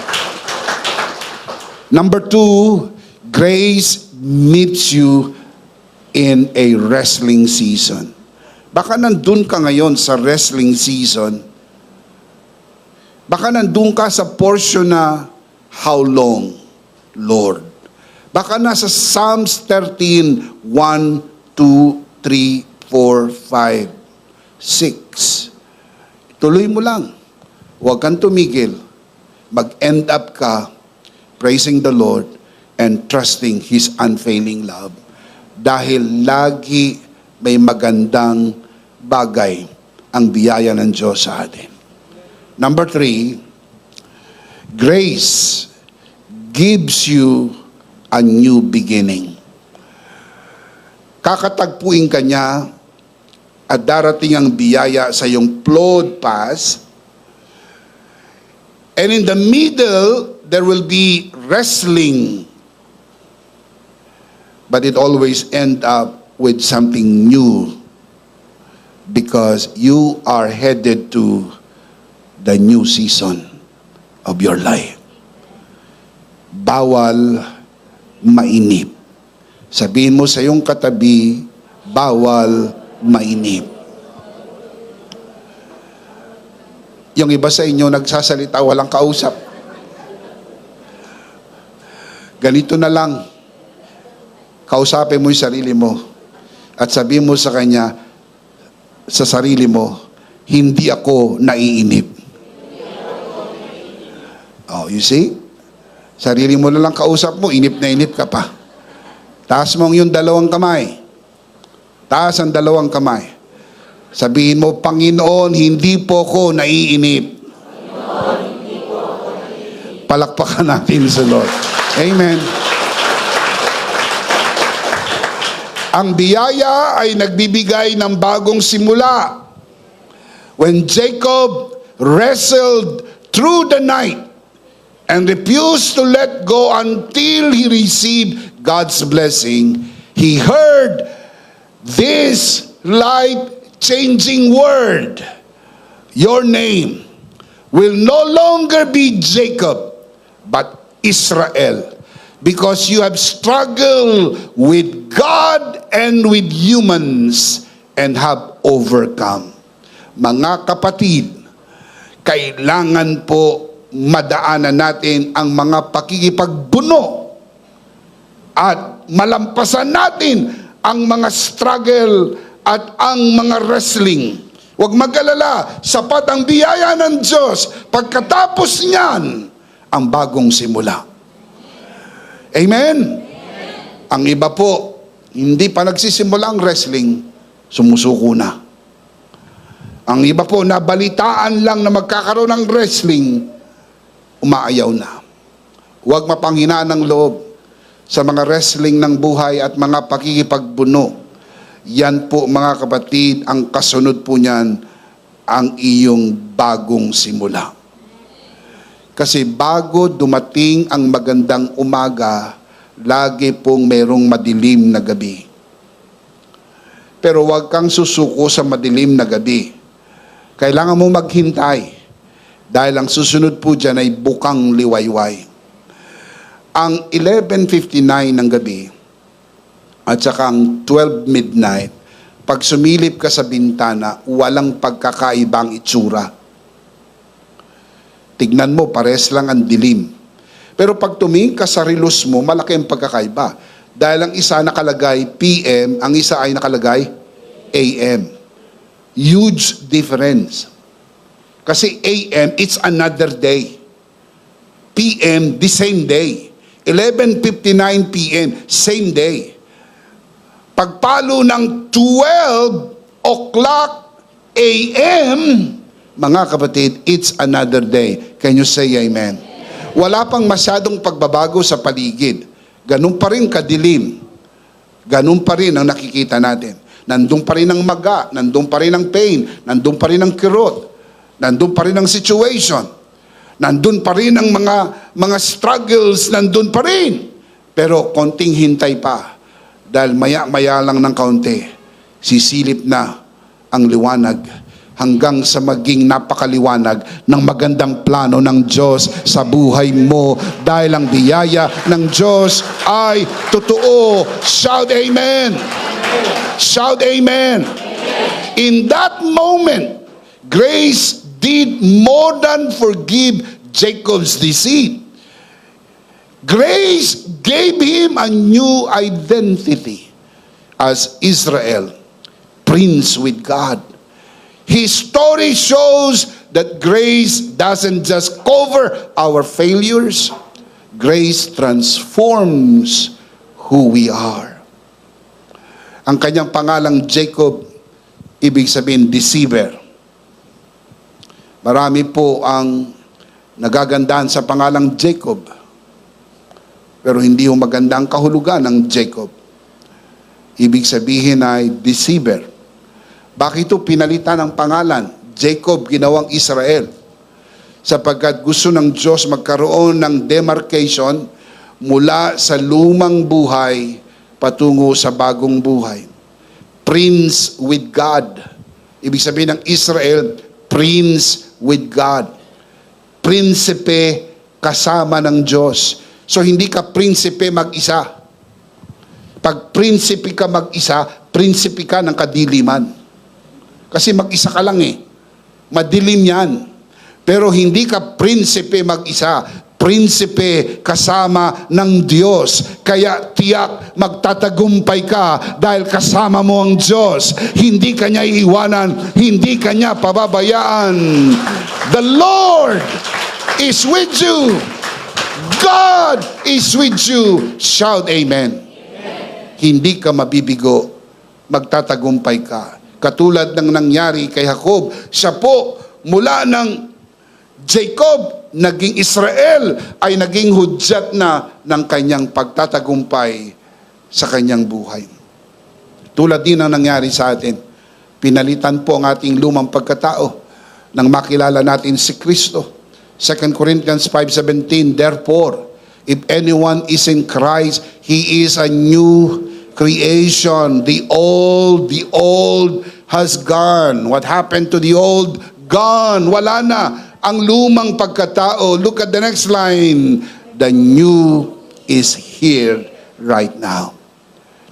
Number 2, grace meets you in a wrestling season. Baka nandun ka ngayon sa wrestling season. Baka nandun ka sa portion na, how long, Lord? Baka nasa Psalms 13, 1, 2, 3, 4, 5, 6. Tuloy mo lang. Huwag kang tumigil. Mag-end up ka praising the Lord and trusting His unfailing love. Dahil lagi may magandang bagay ang biyaya ng Diyos sa atin. Number 3, grace gives you a new beginning. Kakatagpuin ka niya at darating ang biyaya sa iyong flawed past. And in the middle, there will be wrestling. But it always end up with something new because you are headed to the new season of your life. Bawal mainip. Sabihin mo sa iyong katabi, bawal mainip. Yung iba sa inyo nagsasalita, walang kausap. Ganito na lang. Kausapin mo yung sarili mo at sabihin mo sa kanya, sa sarili mo, hindi ako naiinip. Oh, you see? Sarili mo na lang kausap mo, inip na inip ka pa. Taas mo yung dalawang kamay. Taas ang dalawang kamay. Sabihin mo, Panginoon, hindi po ko naiinip. Palakpakan natin sa Lord. Amen. Ang biyaya ay nagbibigay ng bagong simula. When Jacob wrestled through the night and refused to let go until he received God's blessing, he heard this life-changing word. Your name will no longer be Jacob, but Israel, because you have struggled with God and with humans and have overcome. mga kapatid, kailangan po madaanan natin ang mga pakikipagbuno at malampasan natin ang mga struggle at ang mga wrestling. Huwag mag-alala, sapat ang biyaya ng Diyos. Pagkatapos niyan, ang bagong simula. Amen? Ang iba po, hindi pa nagsisimula ang wrestling, sumusuko na. Ang iba po, nabalitaan lang na magkakaroon ng wrestling, umaayaw na. Huwag mapanghinaan ng loob sa mga wrestling ng buhay at mga pakikipagbuno. Yan po mga kapatid, ang kasunod po niyan, ang iyong bagong simula. Kasi bago dumating ang magandang umaga, lagi pong merong madilim na gabi. Pero huwag kang susuko sa madilim na gabi. Kailangan mo maghintay. Dahil ang susunod po dyan ay bukang liwayway. Ang 11:59 ng gabi at saka ang 12 midnight, pag sumilip ka sa bintana, walang pagkakaibang itsura. Tignan mo, pares lang ang dilim. Pero pag tumingin ka sa relos mo, malaki ang pagkakaiba. Dahil ang isa nakalagay PM, ang isa ay nakalagay AM. Huge difference. Kasi AM, it's another day. PM, the same day. 11:59 PM, same day. Pagpalo ng 12 o'clock AM, mga kapatid, it's another day. Can you say amen? Wala pang masyadong pagbabago sa paligid. Ganun pa rin kadilim. Ganun pa rin ang nakikita natin. Nandun pa rin ang maga, nandun pa rin ang pain, nandun pa rin ang kirot, nandun pa rin ang situation, nandun pa rin ang mga struggles, nandun pa rin. Pero konting hintay pa. Dahil maya-maya lang ng kaunti, sisilip na ang liwanag hanggang sa maging napakaliwanag ng magandang plano ng Diyos sa buhay mo. Dahil ang biyaya ng Diyos ay totoo. Shout amen! Shout amen! In that moment, grace did more than forgive Jacob's deceit. Grace gave him a new identity as Israel, prince with God. His story shows that grace doesn't just cover our failures. Grace transforms who we are. Ang kanyang pangalang Jacob, ibig sabihin deceiver. Marami po ang nagagandahan sa pangalang Jacob. Pero hindi ho maganda ang kahulugan ng Jacob. Ibig sabihin ay deceiver. Bakit ito pinalitan ng pangalan? Jacob ginawang Israel. Sapagkat gusto ng Diyos magkaroon ng demarcation mula sa lumang buhay patungo sa bagong buhay. Prince with God. Ibig sabihin ng Israel, prince with God. Prinsipe kasama ng Diyos. So hindi ka prinsipe mag-isa. Pag prinsipe ka mag-isa, prinsipe ka ng kadiliman. Kasi mag-isa ka lang eh. Madilim yan. Pero hindi ka prinsipe mag-isa. Prinsipe kasama ng Diyos. Kaya tiyak magtatagumpay ka dahil kasama mo ang Diyos. Hindi ka niya iiwanan. Hindi ka niya pababayaan. The Lord is with you. God is with you. Shout amen. Hindi ka mabibigo. Magtatagumpay ka. Katulad ng nangyari kay Jacob. Siya po mula ng Jacob, naging Israel, ay naging hudyat na ng kanyang pagtatagumpay sa kanyang buhay. Tulad din ang nangyari sa atin. Pinalitan po ang ating lumang pagkatao nang makilala natin si Kristo. 2 Corinthians 5:17, therefore, if anyone is in Christ, he is a new creation. The old has gone. What happened to the old? Gone. Wala na. Ang lumang pagkatao. Look at the next line. The new is here right now.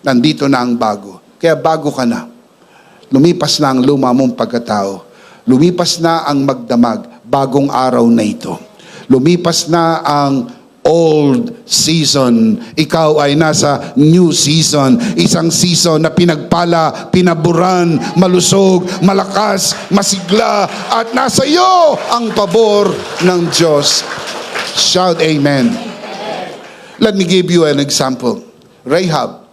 Nandito na ang bago. Kaya bago ka na. Lumipas na ang luma mong pagkatao. Lumipas na ang magdamag, bagong araw na ito. Lumipas na ang old season. Ikaw ay nasa new season. Isang season na pinagpala, pinaburan, malusog, malakas, masigla, at nasa iyo ang pabor ng Diyos. Shout amen. Let me give you an example. Rahab,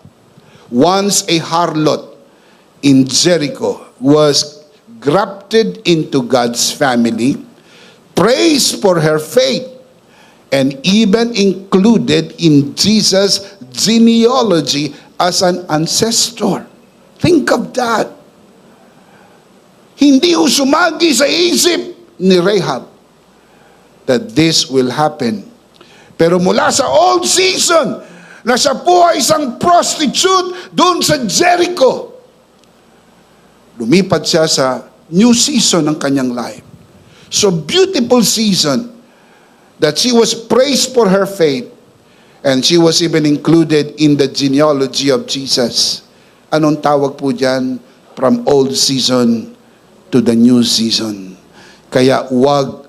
once a harlot in Jericho, was grafted into God's family, praised for her faith, and even included in Jesus' genealogy as an ancestor. Think of that. Hindi sumagi sa isip ni Rahab that this will happen. Pero mula sa old season, na siya po ay isang prostitute doon sa Jericho, lumipat siya sa new season ng kanyang life. So beautiful season that she was praised for her faith, and she was even included in the genealogy of Jesus. Anong tawag po dyan? From old season to the new season. Kaya huwag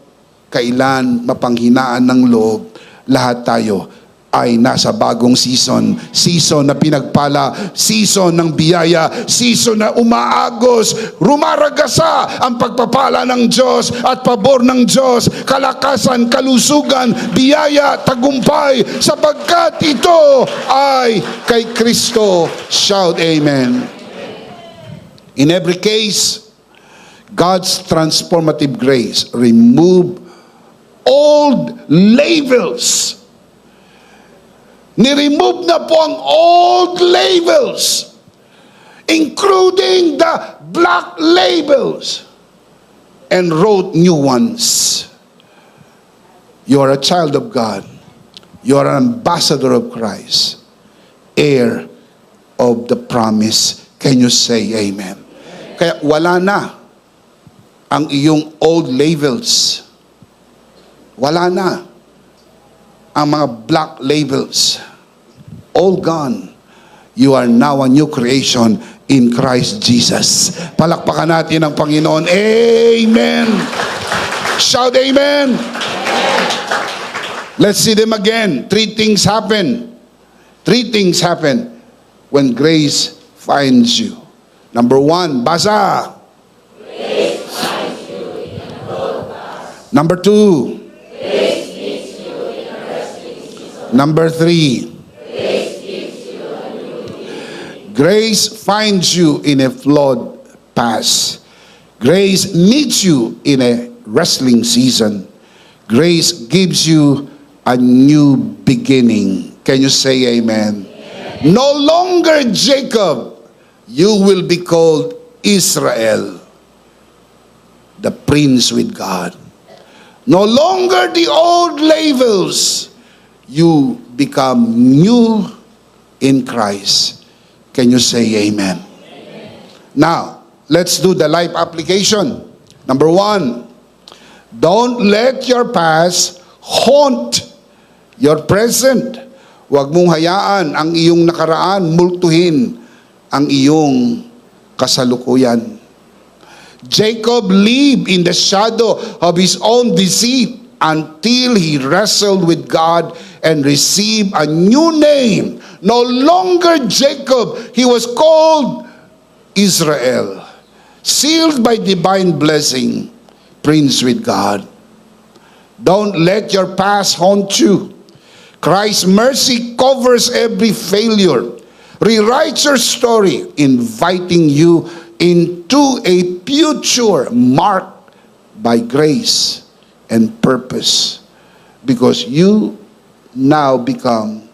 kailan mapanghinaan ng loob. Lahat tayo ay nasa bagong season. Season na pinagpala, season ng biyaya, season na umaagos, rumaragasa ang pagpapala ng Diyos at pabor ng Diyos, kalakasan, kalusugan, biyaya, tagumpay, sapagkat ito ay kay Kristo. Shout amen. In every case, God's transformative grace remove old labels. Ni-remove na po ang old labels, including the black labels, and wrote new ones. You are a child of God. You are an ambassador of Christ, heir of the promise. Can you say amen? Kaya wala na ang iyong old labels. Wala na ang mga black labels. All gone. You are now a new creation in Christ Jesus. Palakpakan natin ang Panginoon. Amen. Shout amen. Let's see them again. Three things happen. Three things happen when grace finds you. Number one, basa. Grace finds you in a broad path. Number two. Grace meets you in a resting season. Number three. Grace gives you a new beginning. Grace finds you in a flawed past. Grace meets you in a wrestling season. Grace gives you a new beginning. Can you say amen? Amen. No longer Jacob, you will be called Israel, the prince with God. No longer the old labels, you become new in Christ. Can you say amen? Amen. Now, let's do the life application. Number one, don't let your past haunt your present. Huwag mong hayaan ang iyong nakaraan multuhin ang iyong kasalukuyan. Jacob lived in the shadow of his own deceit until he wrestled with God and received a new name. No longer Jacob, he was called Israel, sealed by divine blessing, prince with God. Don't let your past haunt you. Christ's mercy covers every failure, rewrites your story, inviting you into a future marked by grace and purpose, because you now become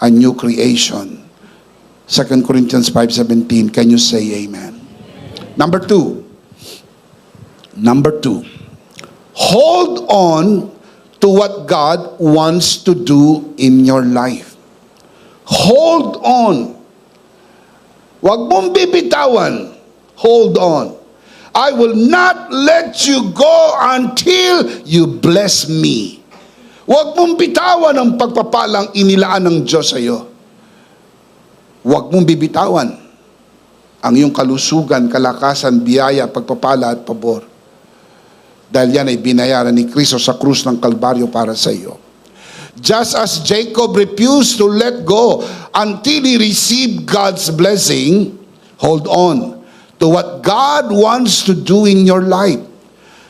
a new creation. 2 Corinthians 5:17. Can you say amen? Number two, hold on to what God wants to do in your life. Hold on. Huwag mong bibitawan. Hold on. I will not let you go until you bless me. Huwag mong bitawan ang pagpapalang inilaan ng Diyos sa iyo. Huwag mong bibitawan ang iyong kalusugan, kalakasan, biyaya, pagpapala at pabor. Dahil yan ay binayaran ni Kristo sa krus ng Kalbaryo para sa iyo. Just as Jacob refused to let go until he received God's blessing, hold on to what God wants to do in your life.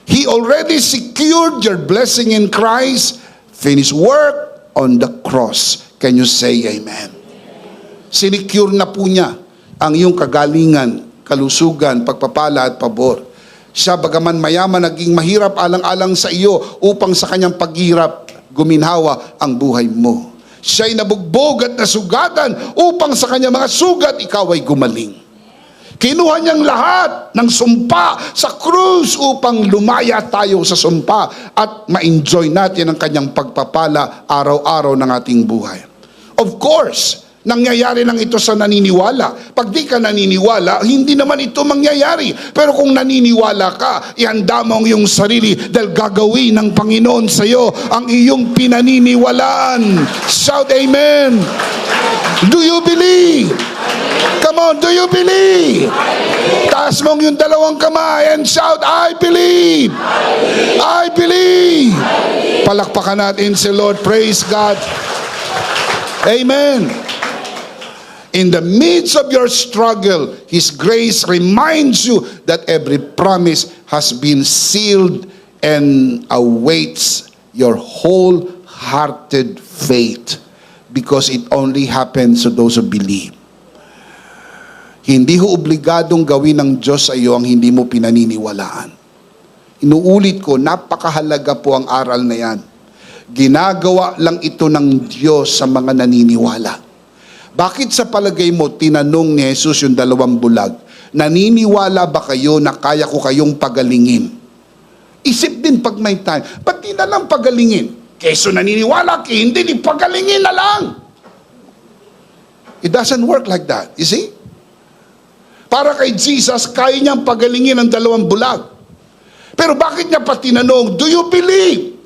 He already secured your blessing in Christ, finished work on the cross. Can you say amen? Sinecure na po niya ang iyong kagalingan, kalusugan, pagpapala at pabor. Siya bagaman mayaman, naging mahirap alang-alang sa iyo upang sa kanyang paghirap guminhawa ang buhay mo. Siya'y nabugbog at nasugatan upang sa kanyang mga sugat ikaw ay gumaling. Kinuha niyang lahat ng sumpa sa krus upang lumaya tayo sa sumpa at ma-enjoy natin ang kanyang pagpapala araw-araw ng ating buhay. Of course, nangyayari lang ito sa naniniwala. Pag di ka naniniwala, hindi naman ito mangyayari. Pero kung naniniwala ka, ihanda mo ang iyong sarili dahil gagawin ng Panginoon sa iyo ang iyong pinaniniwalaan. Shout amen! Do you believe? Come on, do you believe? Taas mong yung dalawang kamay and shout, I believe! I believe! Palakpakan natin si Lord. Praise God. Amen. In the midst of your struggle, His grace reminds you that every promise has been sealed and awaits your wholehearted faith because it only happens to those who believe. Hindi ho obligadong gawin ng Diyos sa iyo ang hindi mo pinaniniwalaan. Inuulit ko, napakahalaga po ang aral na yan. Ginagawa lang ito ng Diyos sa mga naniniwala. Bakit sa palagay mo, tinanong ni Jesus yung 2 bulag, naniniwala ba kayo na kaya ko kayong pagalingin? Isip din pag may time, ba't di na lang pagalingin? Keso naniniwala ka, hindi, di pagalingin na lang. It doesn't work like that, you see? Para kay Jesus, kaya niyang pagalingin ang 2 bulag. Pero bakit niya pa tinanong, do you believe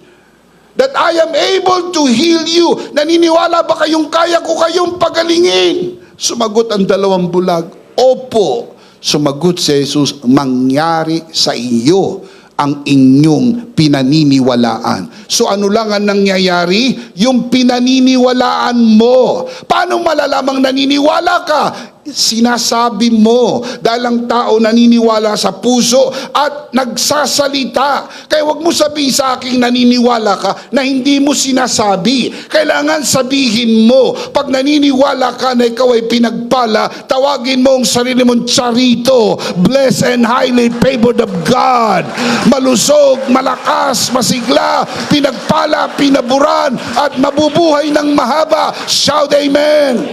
that I am able to heal you? Naniniwala ba kayong kaya ko kayong pagalingin? Sumagot ang 2 bulag, opo. Sumagot si Jesus, mangyari sa iyo ang inyong pinaniniwalaan. So ano lang ang nangyayari? Yung pinaniniwalaan mo. Paano malalamang naniniwala ka? Sinasabi mo dahil ang tao naniniwala sa puso at nagsasalita. Kaya wag mo sabihin sa akin naniniwala ka na hindi mo sinasabi. Kailangan sabihin mo. Pag naniniwala ka na ikaw ay pinagpala, tawagin mo ang sarili mong charito, blessed and highly favored of God. Malusog, malakas, masigla, pinagpala, pinaburan at mabubuhay ng mahaba. Shout amen.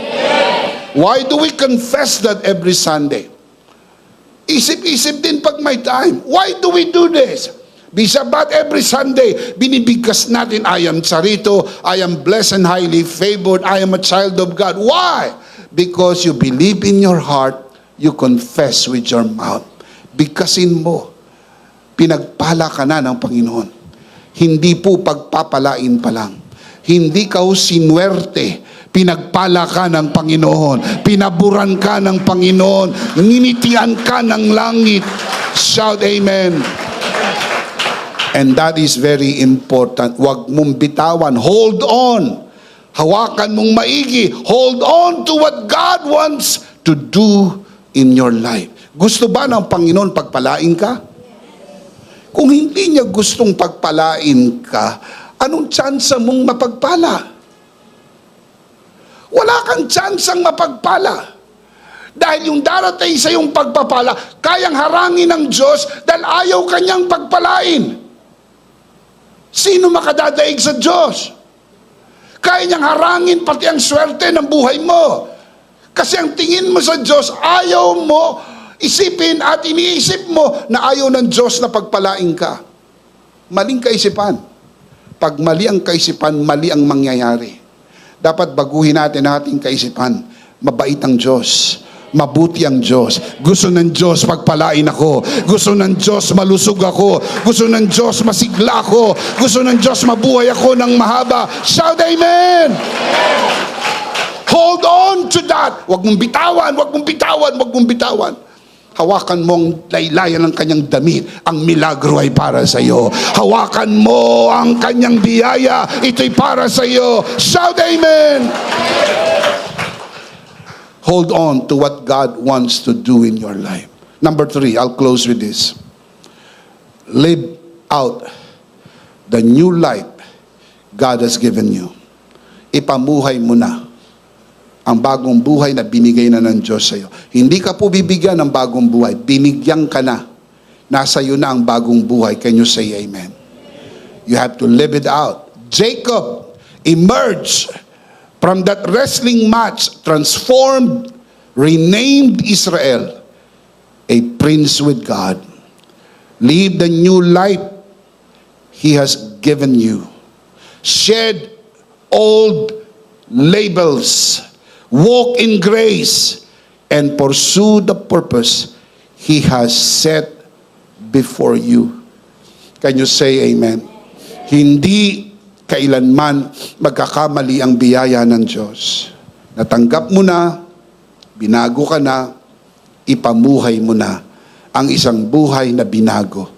Why do we confess that every Sunday? Isip-isip din pag may time. Why do we do this? Bisa ba't every Sunday, binibigkas natin, I am charito, I am blessed and highly favored, I am a child of God. Why? Because you believe in your heart, you confess with your mouth. Bigkasin mo, pinagpala ka na ng Panginoon. Hindi po pagpapalain pa lang. Hindi ka sinwerte. Pinagpala ka ng Panginoon. Pinaburan ka ng Panginoon. Nginitian ka ng langit. Shout amen. And that is very important. Huwag mong bitawan. Hold on. Hawakan mong maigi. Hold on to what God wants to do in your life. Gusto ba ng Panginoon pagpalain ka? Kung hindi niya gustong pagpalain ka, anong tsansa mong mapagpala? Wala kang tsansang mapagpala. Dahil yung darating sa iyong pagpapala, kayang harangin ng Diyos dahil ayaw kanyang pagpalain. Sino makadadaig sa Diyos? Kaya niyang harangin pati ang swerte ng buhay mo. Kasi ang tingin mo sa Diyos, ayaw mo isipin at iniisip mo na ayaw ng Diyos na pagpalain ka. Maling kaisipan. Pag mali ang kaisipan, mali ang mangyayari. Dapat baguhin natin ang ating kaisipan. Mabait ang Diyos. Mabuti ang Diyos. Gusto ng Diyos pagpalain ako. Gusto ng Diyos malusog ako. Gusto ng Diyos masigla ako. Gusto ng Diyos mabuhay ako ng mahaba. Shout amen! Hold on to that. Huwag mong bitawan, huwag mong bitawan, huwag mong bitawan. Hawakan mo ang laylayan ng kanyang damit. Ang milagro ay para sa iyo. Hawakan mo ang kanyang biyaya. Ito'y para sa iyo. Shout amen! Hold on to what God wants to do in your life. Number 3, I'll close with this. Live out the new life God has given you. Ipamuhay mo na ang bagong buhay na binigay na ng Diyos sa iyo. Hindi ka po bibigyan ng bagong buhay. Binigyan ka na. Nasa iyo na ang bagong buhay. Can you say amen? You have to live it out. Jacob emerged from that wrestling match, transformed, renamed Israel, a prince with God. Live the new life He has given you. Shed old labels. Walk in grace and pursue the purpose He has set before you. Can you say amen? Hindi kailanman magkakamali ang biyaya ng Diyos. Natanggap mo na, binago ka na, ipamuhay mo na ang isang buhay na binago.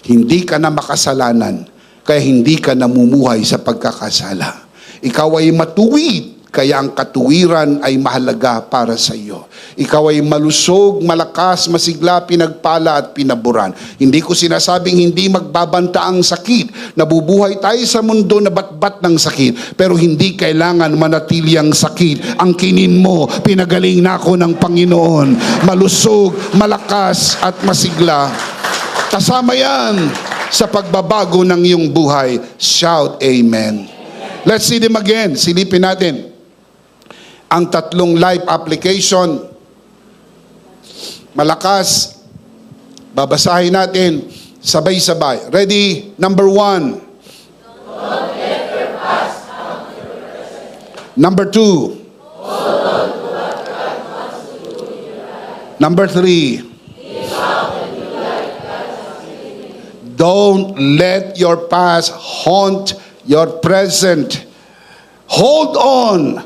Hindi ka na makasalanan, kaya hindi ka namumuhay sa pagkakasala. Ikaw ay matuwid, kaya ang katuwiran ay mahalaga para sa iyo. Ikaw ay malusog, malakas, masigla, pinagpala at pinaburan. Hindi ko sinasabing hindi magbabanta ang sakit. Nabubuhay tayo sa mundo na batbat ng sakit. Pero hindi kailangan manatili ang sakit. Ang kinin mo, pinagaling na ako ng Panginoon. Malusog, malakas at masigla. Kasama yan sa pagbabago ng iyong buhay. Shout amen. Let's see them again. Silipin natin ang tatlong life application. Malakas. Babasahin natin sabay-sabay. Ready? Number 1. Number 2. Number 3. Don't let your past haunt your present. Hold on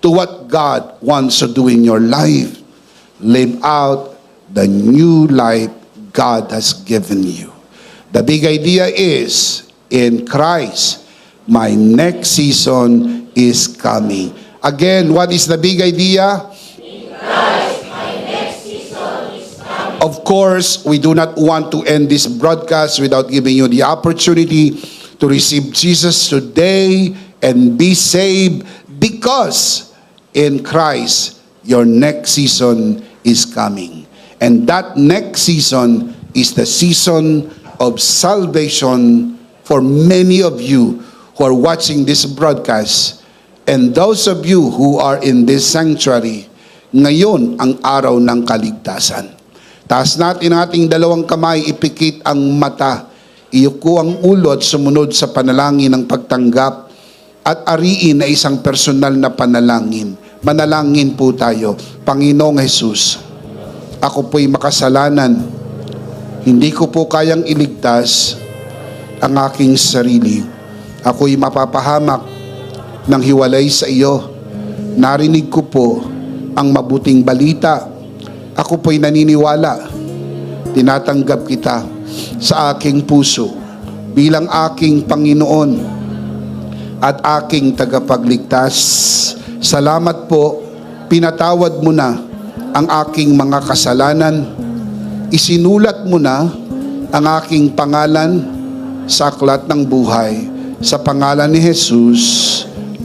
to what God wants to do in your life. Live out the new life God has given you. The big idea is, in Christ, my next season is coming. Again, what is the big idea? In Christ, my next season is coming. Of course, we do not want to end this broadcast without giving you the opportunity to receive Jesus today and be saved, because in Christ, your next season is coming. And that next season is the season of salvation for many of you who are watching this broadcast. And those of you who are in this sanctuary, ngayon ang araw ng kaligtasan. Taas natin ating dalawang kamay, ipikit ang mata, iyuko ang ulo at sumunod sa panalangin ng pagtanggap at ariin na isang personal na panalangin. Manalangin po tayo. Panginoong Jesus, ako po'y makasalanan. Hindi ko po kayang iligtas ang aking sarili. Ako'y mapapahamak ng hiwalay sa iyo. Narinig ko po ang mabuting balita. Ako po'y naniniwala. Tinatanggap kita sa aking puso bilang aking Panginoon at aking tagapagligtas. Salamat po, pinatawad mo na ang aking mga kasalanan. Isinulat mo na ang aking pangalan sa aklat ng buhay. Sa pangalan ni Jesus,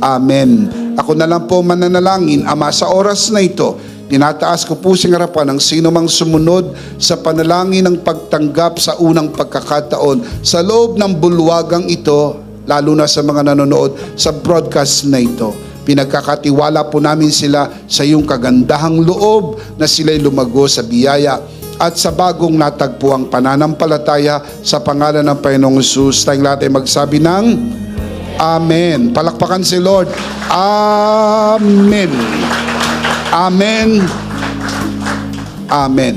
Amen. Ako na lang po mananalangin, Ama, sa oras na ito, tinataas ko po sa harapan ng sino mang sumunod sa panalangin ng pagtanggap sa unang pagkakataon sa loob ng bulwagang ito, lalo na sa mga nanonood sa broadcast na ito. Pinagkakatiwala po namin sila sa iyong kagandahang loob na sila'y lumago sa biyaya at sa bagong natagpuang pananampalataya sa pangalan ng Panginoong Jesus. Tayong lahat ay magsabi ng Amen. Palakpakan si Lord. Amen. Amen. Amen.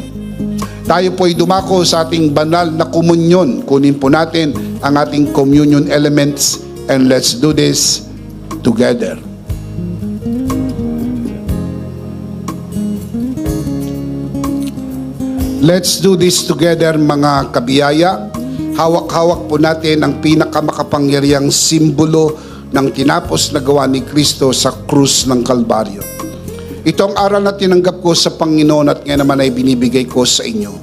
Tayo po ay dumako sa ating banal na komunyon. Kunin po natin ang ating communion elements and let's do this together. Let's do this together mga kabiyaya. Hawak-hawak po natin ang pinakamakapangyarihang simbolo ng tinapos na gawa ni Kristo sa krus ng Kalbaryo. Ito ang aral na tinanggap ko sa Panginoon at ngayon naman ay binibigay ko sa inyo.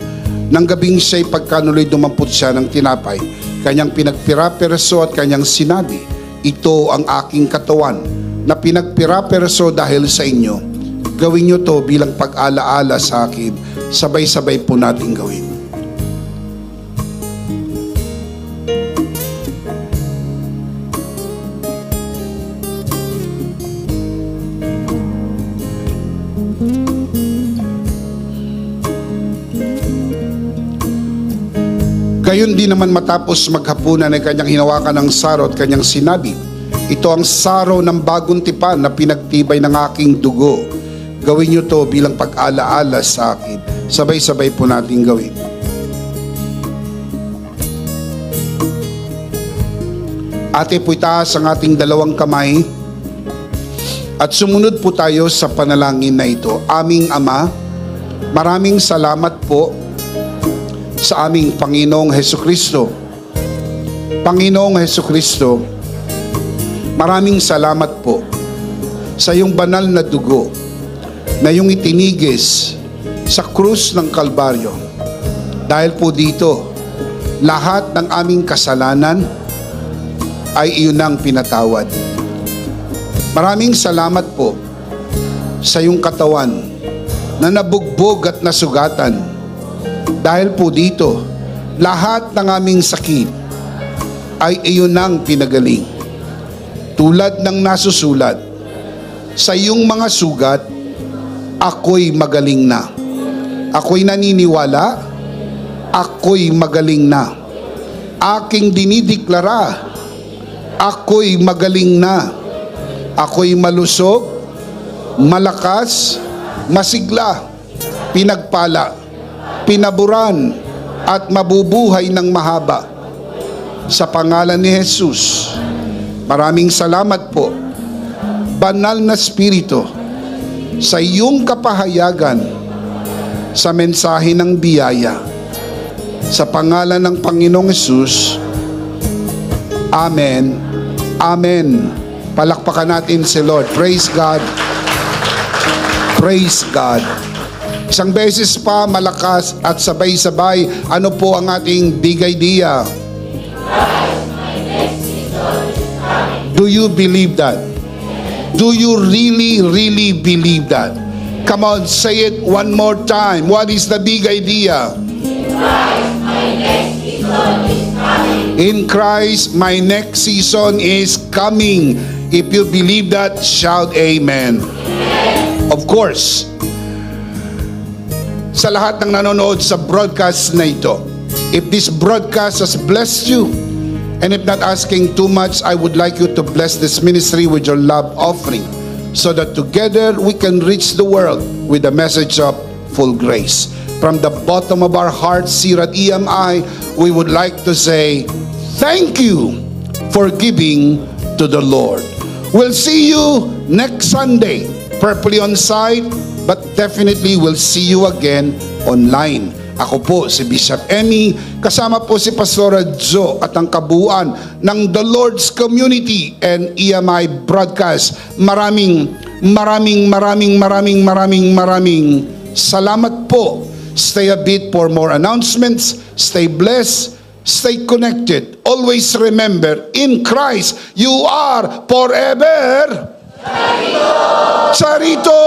Nang gabing siya'y pagkanuloy dumampot siya ng tinapay, kanyang pinagpira-perso at kanyang sinabi, ito ang aking katawan na pinagpira-perso dahil sa inyo. Gawin niyo to bilang pag-alaala sa akin. Sabay-sabay po natin gawin. Gayon din naman matapos maghapunan ay kanyang hinawakan ng saro at kanyang sinabi, ito ang saro ng bagong tipan na pinagtibay ng aking dugo. Gawin niyo to bilang pag-alaala sa akin. Sabay-sabay po natin gawin. Ate po itaas ang ating dalawang kamay at sumunod po tayo sa panalangin na ito. Aming Ama, maraming salamat po sa aming Panginoong Hesukristo. Panginoong Hesukristo, maraming salamat po sa iyong banal na dugo na iyong itinigis sa krus ng Kalbaryo. Dahil po dito, lahat ng aming kasalanan ay iyon ang pinatawad. Maraming salamat po sa iyong katawan na nabugbog at nasugatan. Dahil po dito, lahat ng aming sakit ay iyon ang pinagaling. Tulad ng nasusulat, sa iyong mga sugat, ako'y magaling na. Ako'y naniniwala, ako'y magaling na. Aking dinideklara, ako'y magaling na. Ako'y malusog, malakas, masigla, pinagpala, pinaburan at mabubuhay ng mahaba. Sa pangalan ni Jesus, maraming salamat po, Banal na Espiritu, sa iyong kapahayagan sa mensahe ng biyaya. Sa pangalan ng Panginoong Jesus, Amen. Amen. Palakpakan natin si Lord. Praise God. Praise God. Isang beses pa malakas at sabay-sabay, ano po ang ating big idea? Do you believe that? Do you really, really believe that? Come on, say it one more time. What is the big idea? In Christ, my next season is coming. If you believe that, shout amen. Of course, sa lahat ng nanonood sa broadcast na ito, if this broadcast has blessed you, and if not asking too much, I would like you to bless this ministry with your love offering so that together we can reach the world with the message of full grace. From the bottom of our hearts here at EMI, we would like to say thank you for giving to the Lord. We'll see you next Sunday, prayerfully on site, but definitely we'll see you again online. Ako po si Bishop Emmy, kasama po si Pastor Joe at ang kabuuan ng The Lord's Community and EMI Broadcast. Maraming salamat po. Stay a bit for more announcements. Stay blessed. Stay connected. Always remember, in Christ, you are forever Charito!